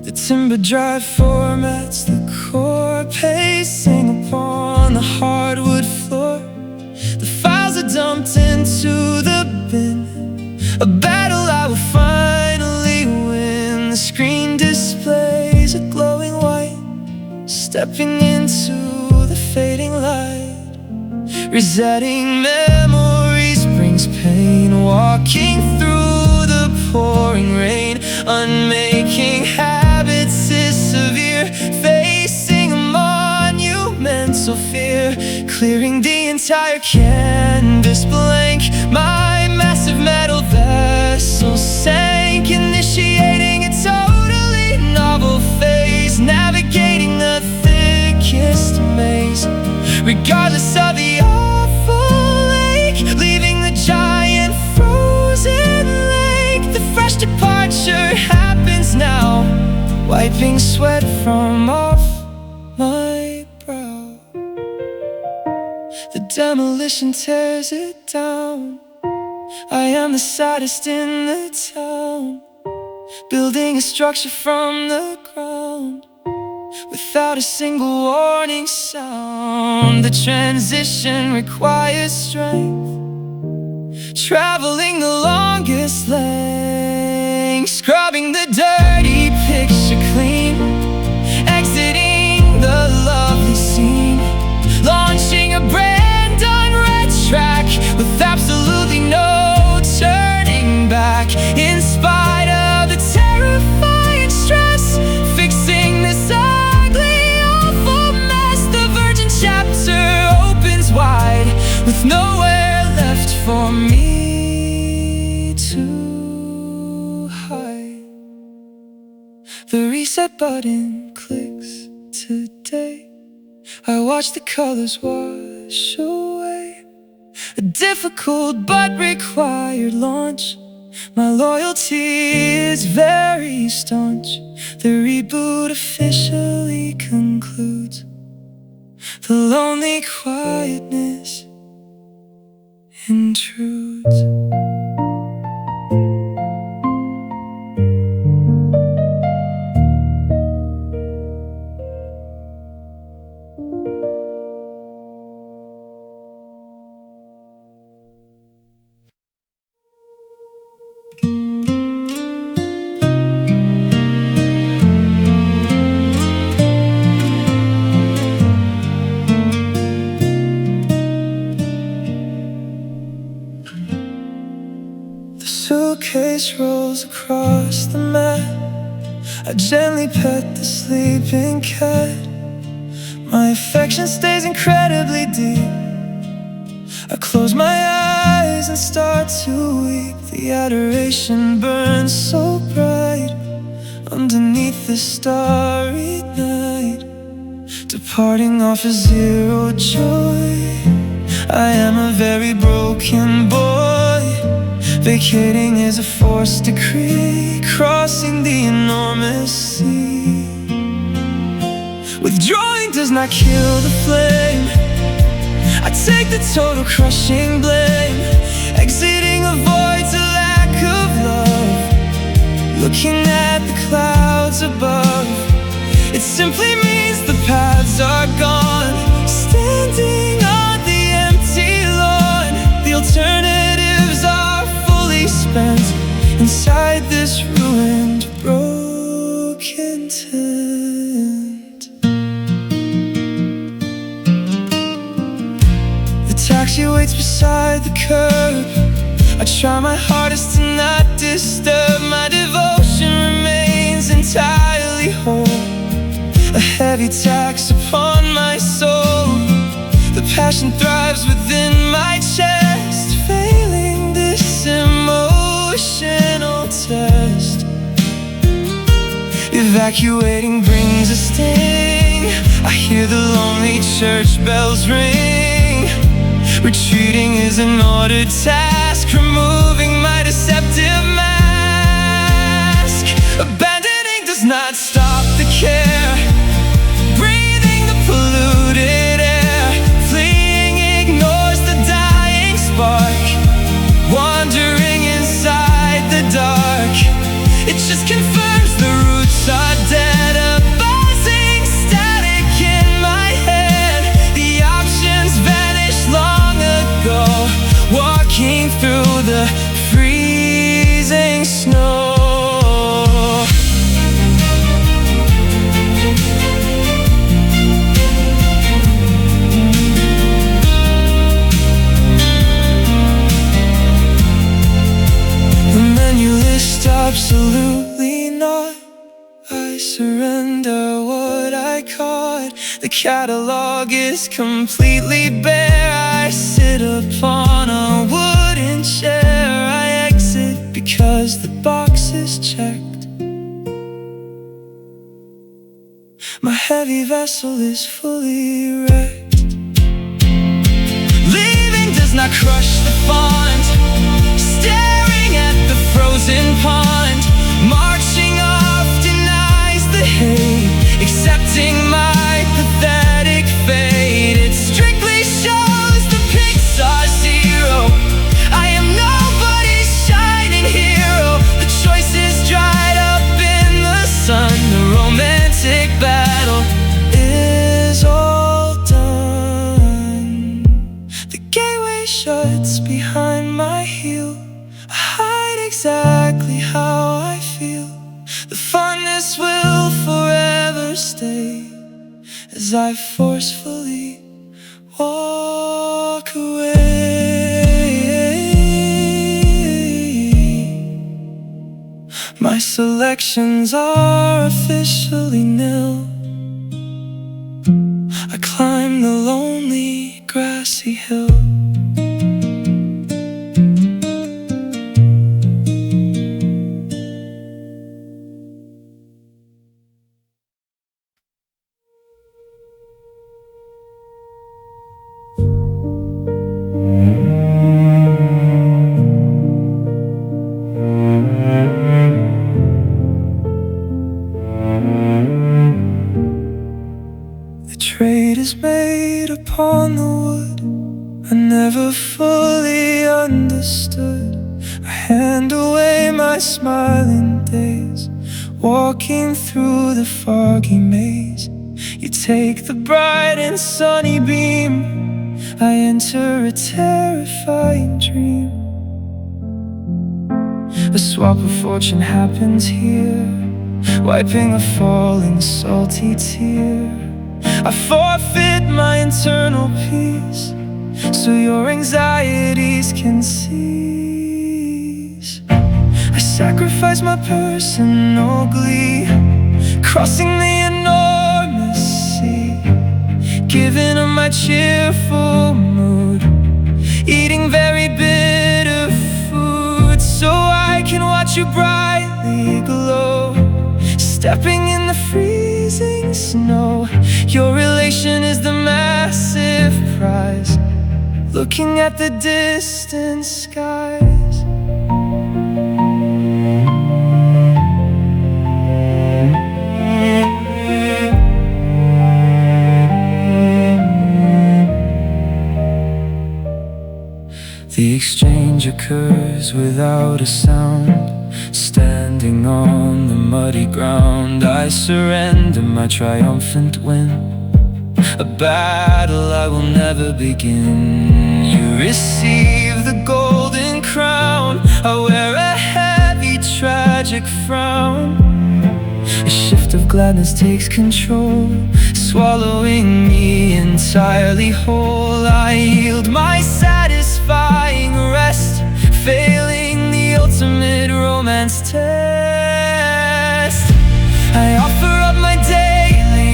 The timber drive formats the core, pacing upon the hardwood floor. The files are dumped into the bin, a battle I will finally win. The screen displays a glowing white, stepping into the fading light. Resetting memories brings pain, walking through the pouring rain. Unmaking habits is severe, facing a monumental fear. Clearing the entire canvas blank, my massive metal vessel sank. Initiating a totally novel phase, navigating the thickest maze. Regardless of the awful lake, leaving the giant frozen lake. The fresh departure happens now, wiping sweat from off my brow. The demolition tears it down. I am the saddest in the town, building a structure from the ground, without a single warning sound. The transition requires strength, traveling the longest length, scrubbing the dirty picture clean, exiting the lovely scene, launching a brand unread track with absolutely no turning back. In spite of the terrifying stress, fixing this ugly, awful mess, the virgin chapter opens wide, with nowhere left for me to hide. The reset button clicks today, I watch the colors wash away. A difficult but required launch, my loyalty is very staunch. The reboot officially concludes, the lonely quietness intrudes. Suitcase rolls across the mat, I gently pet the sleeping cat. My affection stays incredibly deep, I close my eyes and start to weep. The adoration burns so bright underneath the starry night. Departing offers zero joy, I am a very broken boy. Vacating is a forced decree, crossing the enormous sea. Withdrawing does not kill the flame, I take the total crushing blame. Exiting avoids a lack of love, looking at the clouds above. It simply means the paths are gone, standing on the empty lawn. The alternatives are fully spent inside this ruined, broken tent. The taxi waits beside the curb, I try my hardest to not disturb. My devotion remains entirely whole, a heavy tax upon my soul. The passion thrives within my chest, failing this emotional test. Evacuating brings a sting. I hear the lonely church bells ring. Retreating is an ordered task, removing my deceptive mask. Abandoning does not stop the care, breathing the polluted air. Fleeing ignores the dying spark, wandering inside the dark. It just confirms the roots are dead, a buzzing static in my head. The options vanished long ago, walking through the freezing snow. The menu list absolutely not. I surrender what I caught. The catalog is completely bare. I sit upon a wooden chair. I exit because the box is checked. My heavy vessel is fully wrecked. Leaving does not crush the font, staring at the frozen pond. Marching off denies the hate, accepting my pathetic fate. It strictly shows the Pixar zero. I am nobody's shining hero. The choice is dried up in the sun. The romantic battle is all done. The gateway shuts behind my heel. I hide exactly how I feel. The fondness will forever stay as I forcefully walk away. My selections are officially nil. I climb the lonely grassy hill. Trade is made upon the wood I never fully understood. I hand away my smiling days, walking through the foggy maze. You take the bright and sunny beam, I enter a terrifying dream. A swap of fortune happens here, wiping a falling salty tear. I forfeit my internal peace, so your anxieties can cease. I sacrifice my personal glee, crossing the enormous sea, giving up my cheerful mood, eating very bitter food, so I can watch you brightly glow, stepping in the freezing snow. Your relation is the massive prize, looking at the distant skies. The exchange occurs without a sound. Standing on the muddy ground, I surrender my triumphant win, a battle I will never begin. You receive the golden crown, I wear a heavy tragic frown. A shift of gladness takes control, swallowing me entirely whole. I yield my satisfying rest, failing the ultimate romance test. I offer up my daily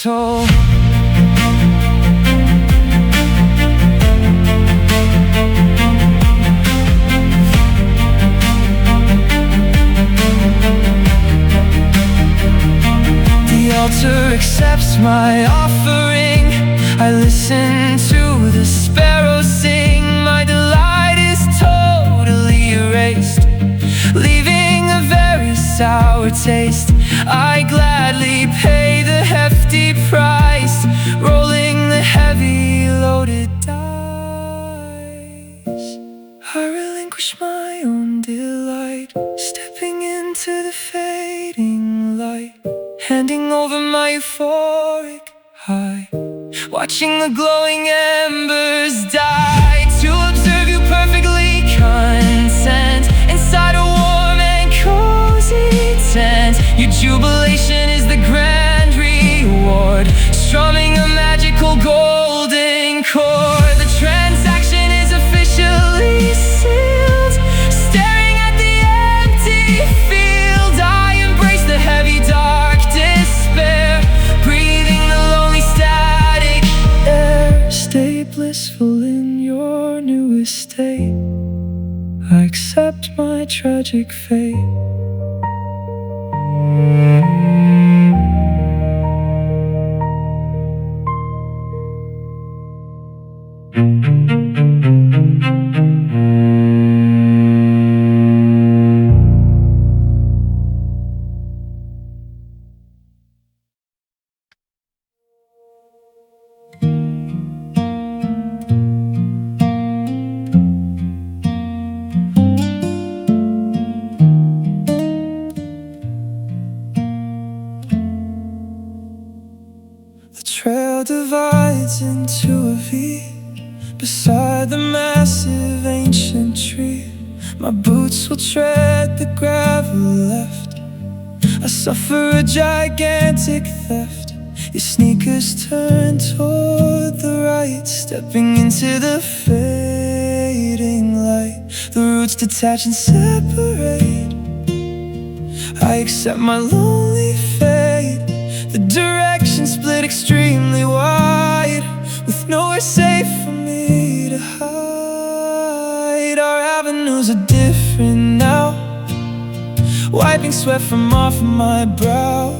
toll. The altar accepts my offering. I listen to the sparrows sing. My delight is totally erased, leaving a very sour taste. I gladly pay the hefty price, rolling the heavy loaded dice. I relinquish my own delight, stepping into the fading light, handing over my euphoric high, watching the glowing embers die. To observe you perfectly content inside a warm and cozy tent. Your jubilation is the grand reward, strumming a magical golden chord. The transaction is officially sealed, staring at the empty field. I embrace the heavy dark despair, breathing the lonely static air. Stay blissful in your new estate. I accept my tragic fate. The trail divides into a V beside the massive ancient tree. My boots will tread the gravel left. I suffer a gigantic theft. Your sneakers turn toward the right, stepping into the fading light. The roots detach and separate. I accept my lonely fate. The direction split extremely wide, with nowhere safe for me to hide. Our avenues are different now, wiping sweat from off my brow.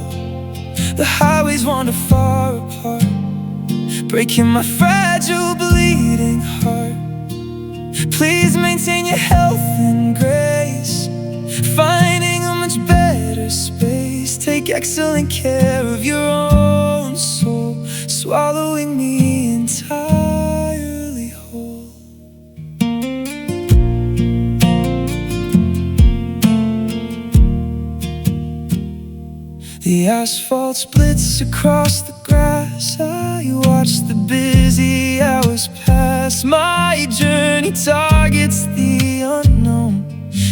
The highways wander far apart, breaking my fragile, bleeding heart. Please maintain your health and grace, finding a much better space. Take excellent care of your own soul, swallowing me entirely whole. The asphalt splits across the grass. I watch the busy hours pass. My journey targets the unknown,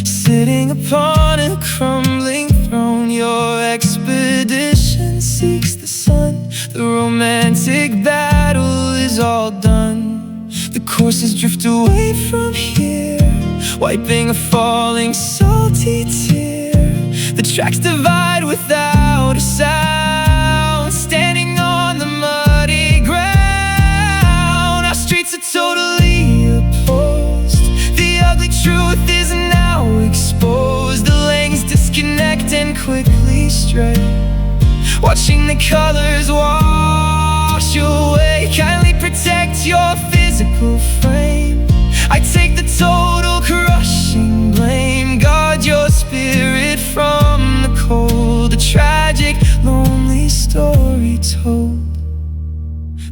sitting upon a crumbling throne. Your expedition seeks the sun. The romantic battle is all done. The courses drift away from here, wiping a falling salty tear. The tracks divide without a sound, standing on the muddy ground. Our streets are totally opposed. The ugly truth is now exposed. The lanes disconnect and quickly stray, watching the colors wash away. Kindly protect your physical frame. I take the total crushing blame. Guard your spirit from the cold. A tragic, lonely story told.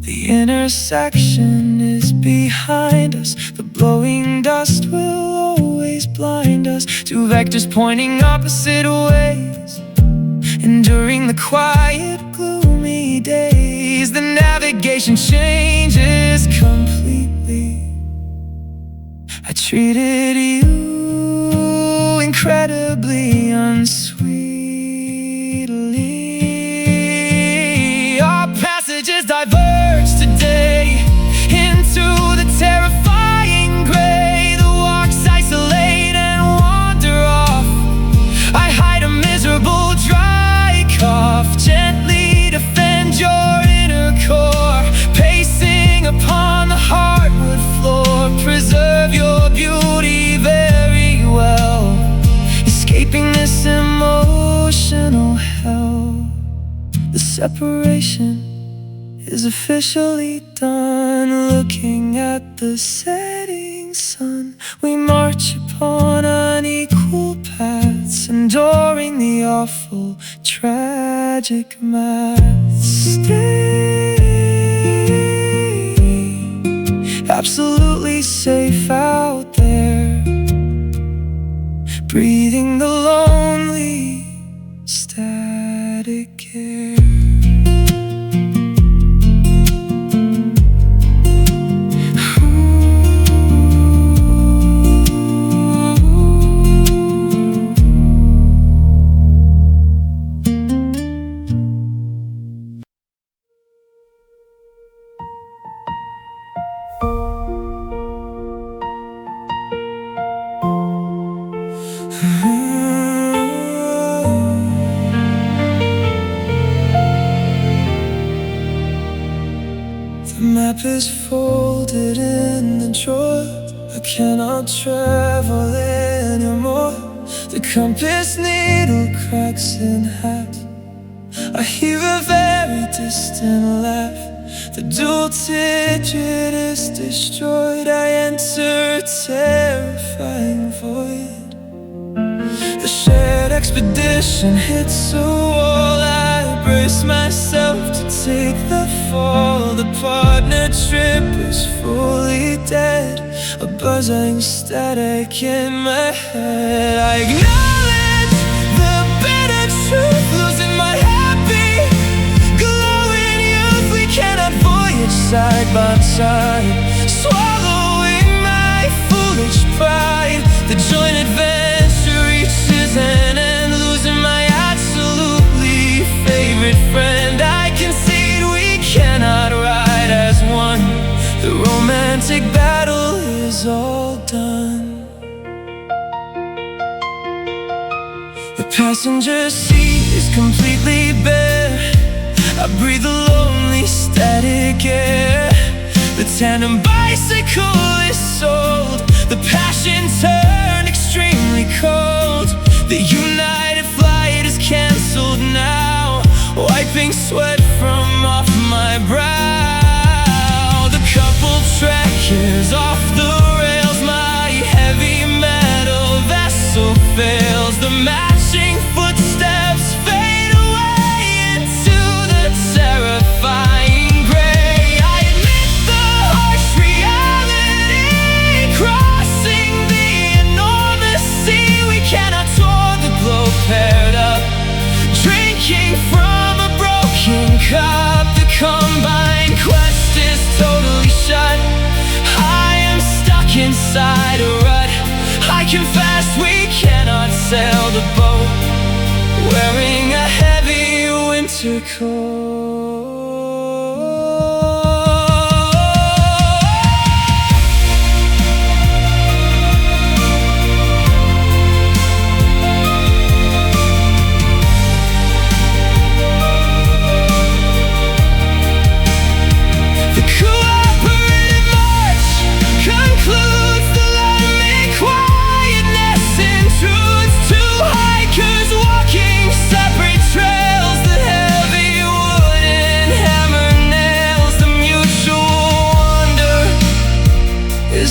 The intersection is behind us. The blowing dust will always blind us. Two vectors pointing opposite ways, enduring the quiet, gloomy days. The navigation changes completely. I treated you incredibly unsweetly. Our passages diverge today into the terrifying gray. The walks isolate and wander off. I hide a miserable dry cough, gently defend your separation is officially done. Looking at the setting sun, we march upon unequal paths, enduring the awful, tragic maths. Stay absolutely safe out there, breathing the lonely, static air. The map is folded in the drawer. I cannot travel anymore. The compass needle cracks in half. I hear a very distant laugh. The dual digit is destroyed. I enter a terrifying void. The shared expedition hits a wall. I brace myself to take the fall. The partner trip is fully dead, a buzzing static in my head. I acknowledge the bitter truth, losing my happy, glowing youth. We cannot voyage side by side, swallowing my foolish pride. The joint adventure reaches an end, losing my absolutely favorite friend. I concede we cannot ride as one. The romantic battle is all done. The passenger seat is completely bare. I breathe the lonely, static air. The tandem bicycle is sold. The passion turned extremely cold. The United flight is cancelled now, wiping sweat from off my brow. The couple track is off the rails. My heavy metal vessel fails. The matching footsteps fade away into the terrifying gray. I admit the harsh reality, crossing the enormous sea. We cannot tour the globe paired up, drinking from a broken cup. The combined quest is totally shut. I am stuck inside a rut. I confess we cannot sail the boat, wearing a heavy winter coat.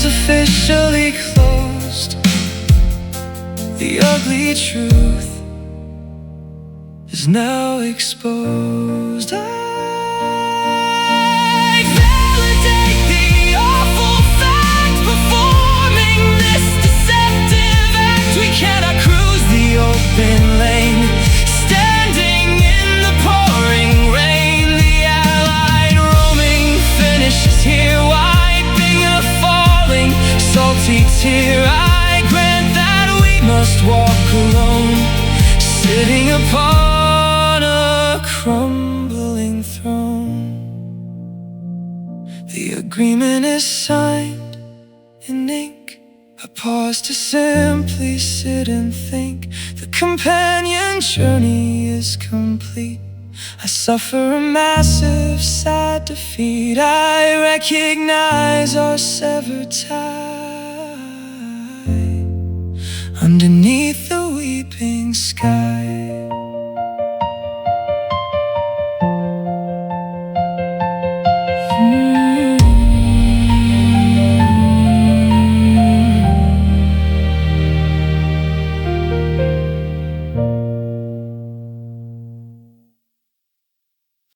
Officially closed. The ugly truth is now exposed. I validate the awful fact, performing this deceptive act. We cannot cruise the open lane, standing in the pouring rain. The Allied roaming finishes here, wiping a falling salty tear. I grant that we must walk alone, sitting upon a crumbling throne. The agreement is signed in ink. I pause to simply sit and think. The companion journey is complete. I suffer a massive, sad defeat. I recognize our severed tie underneath the weeping sky.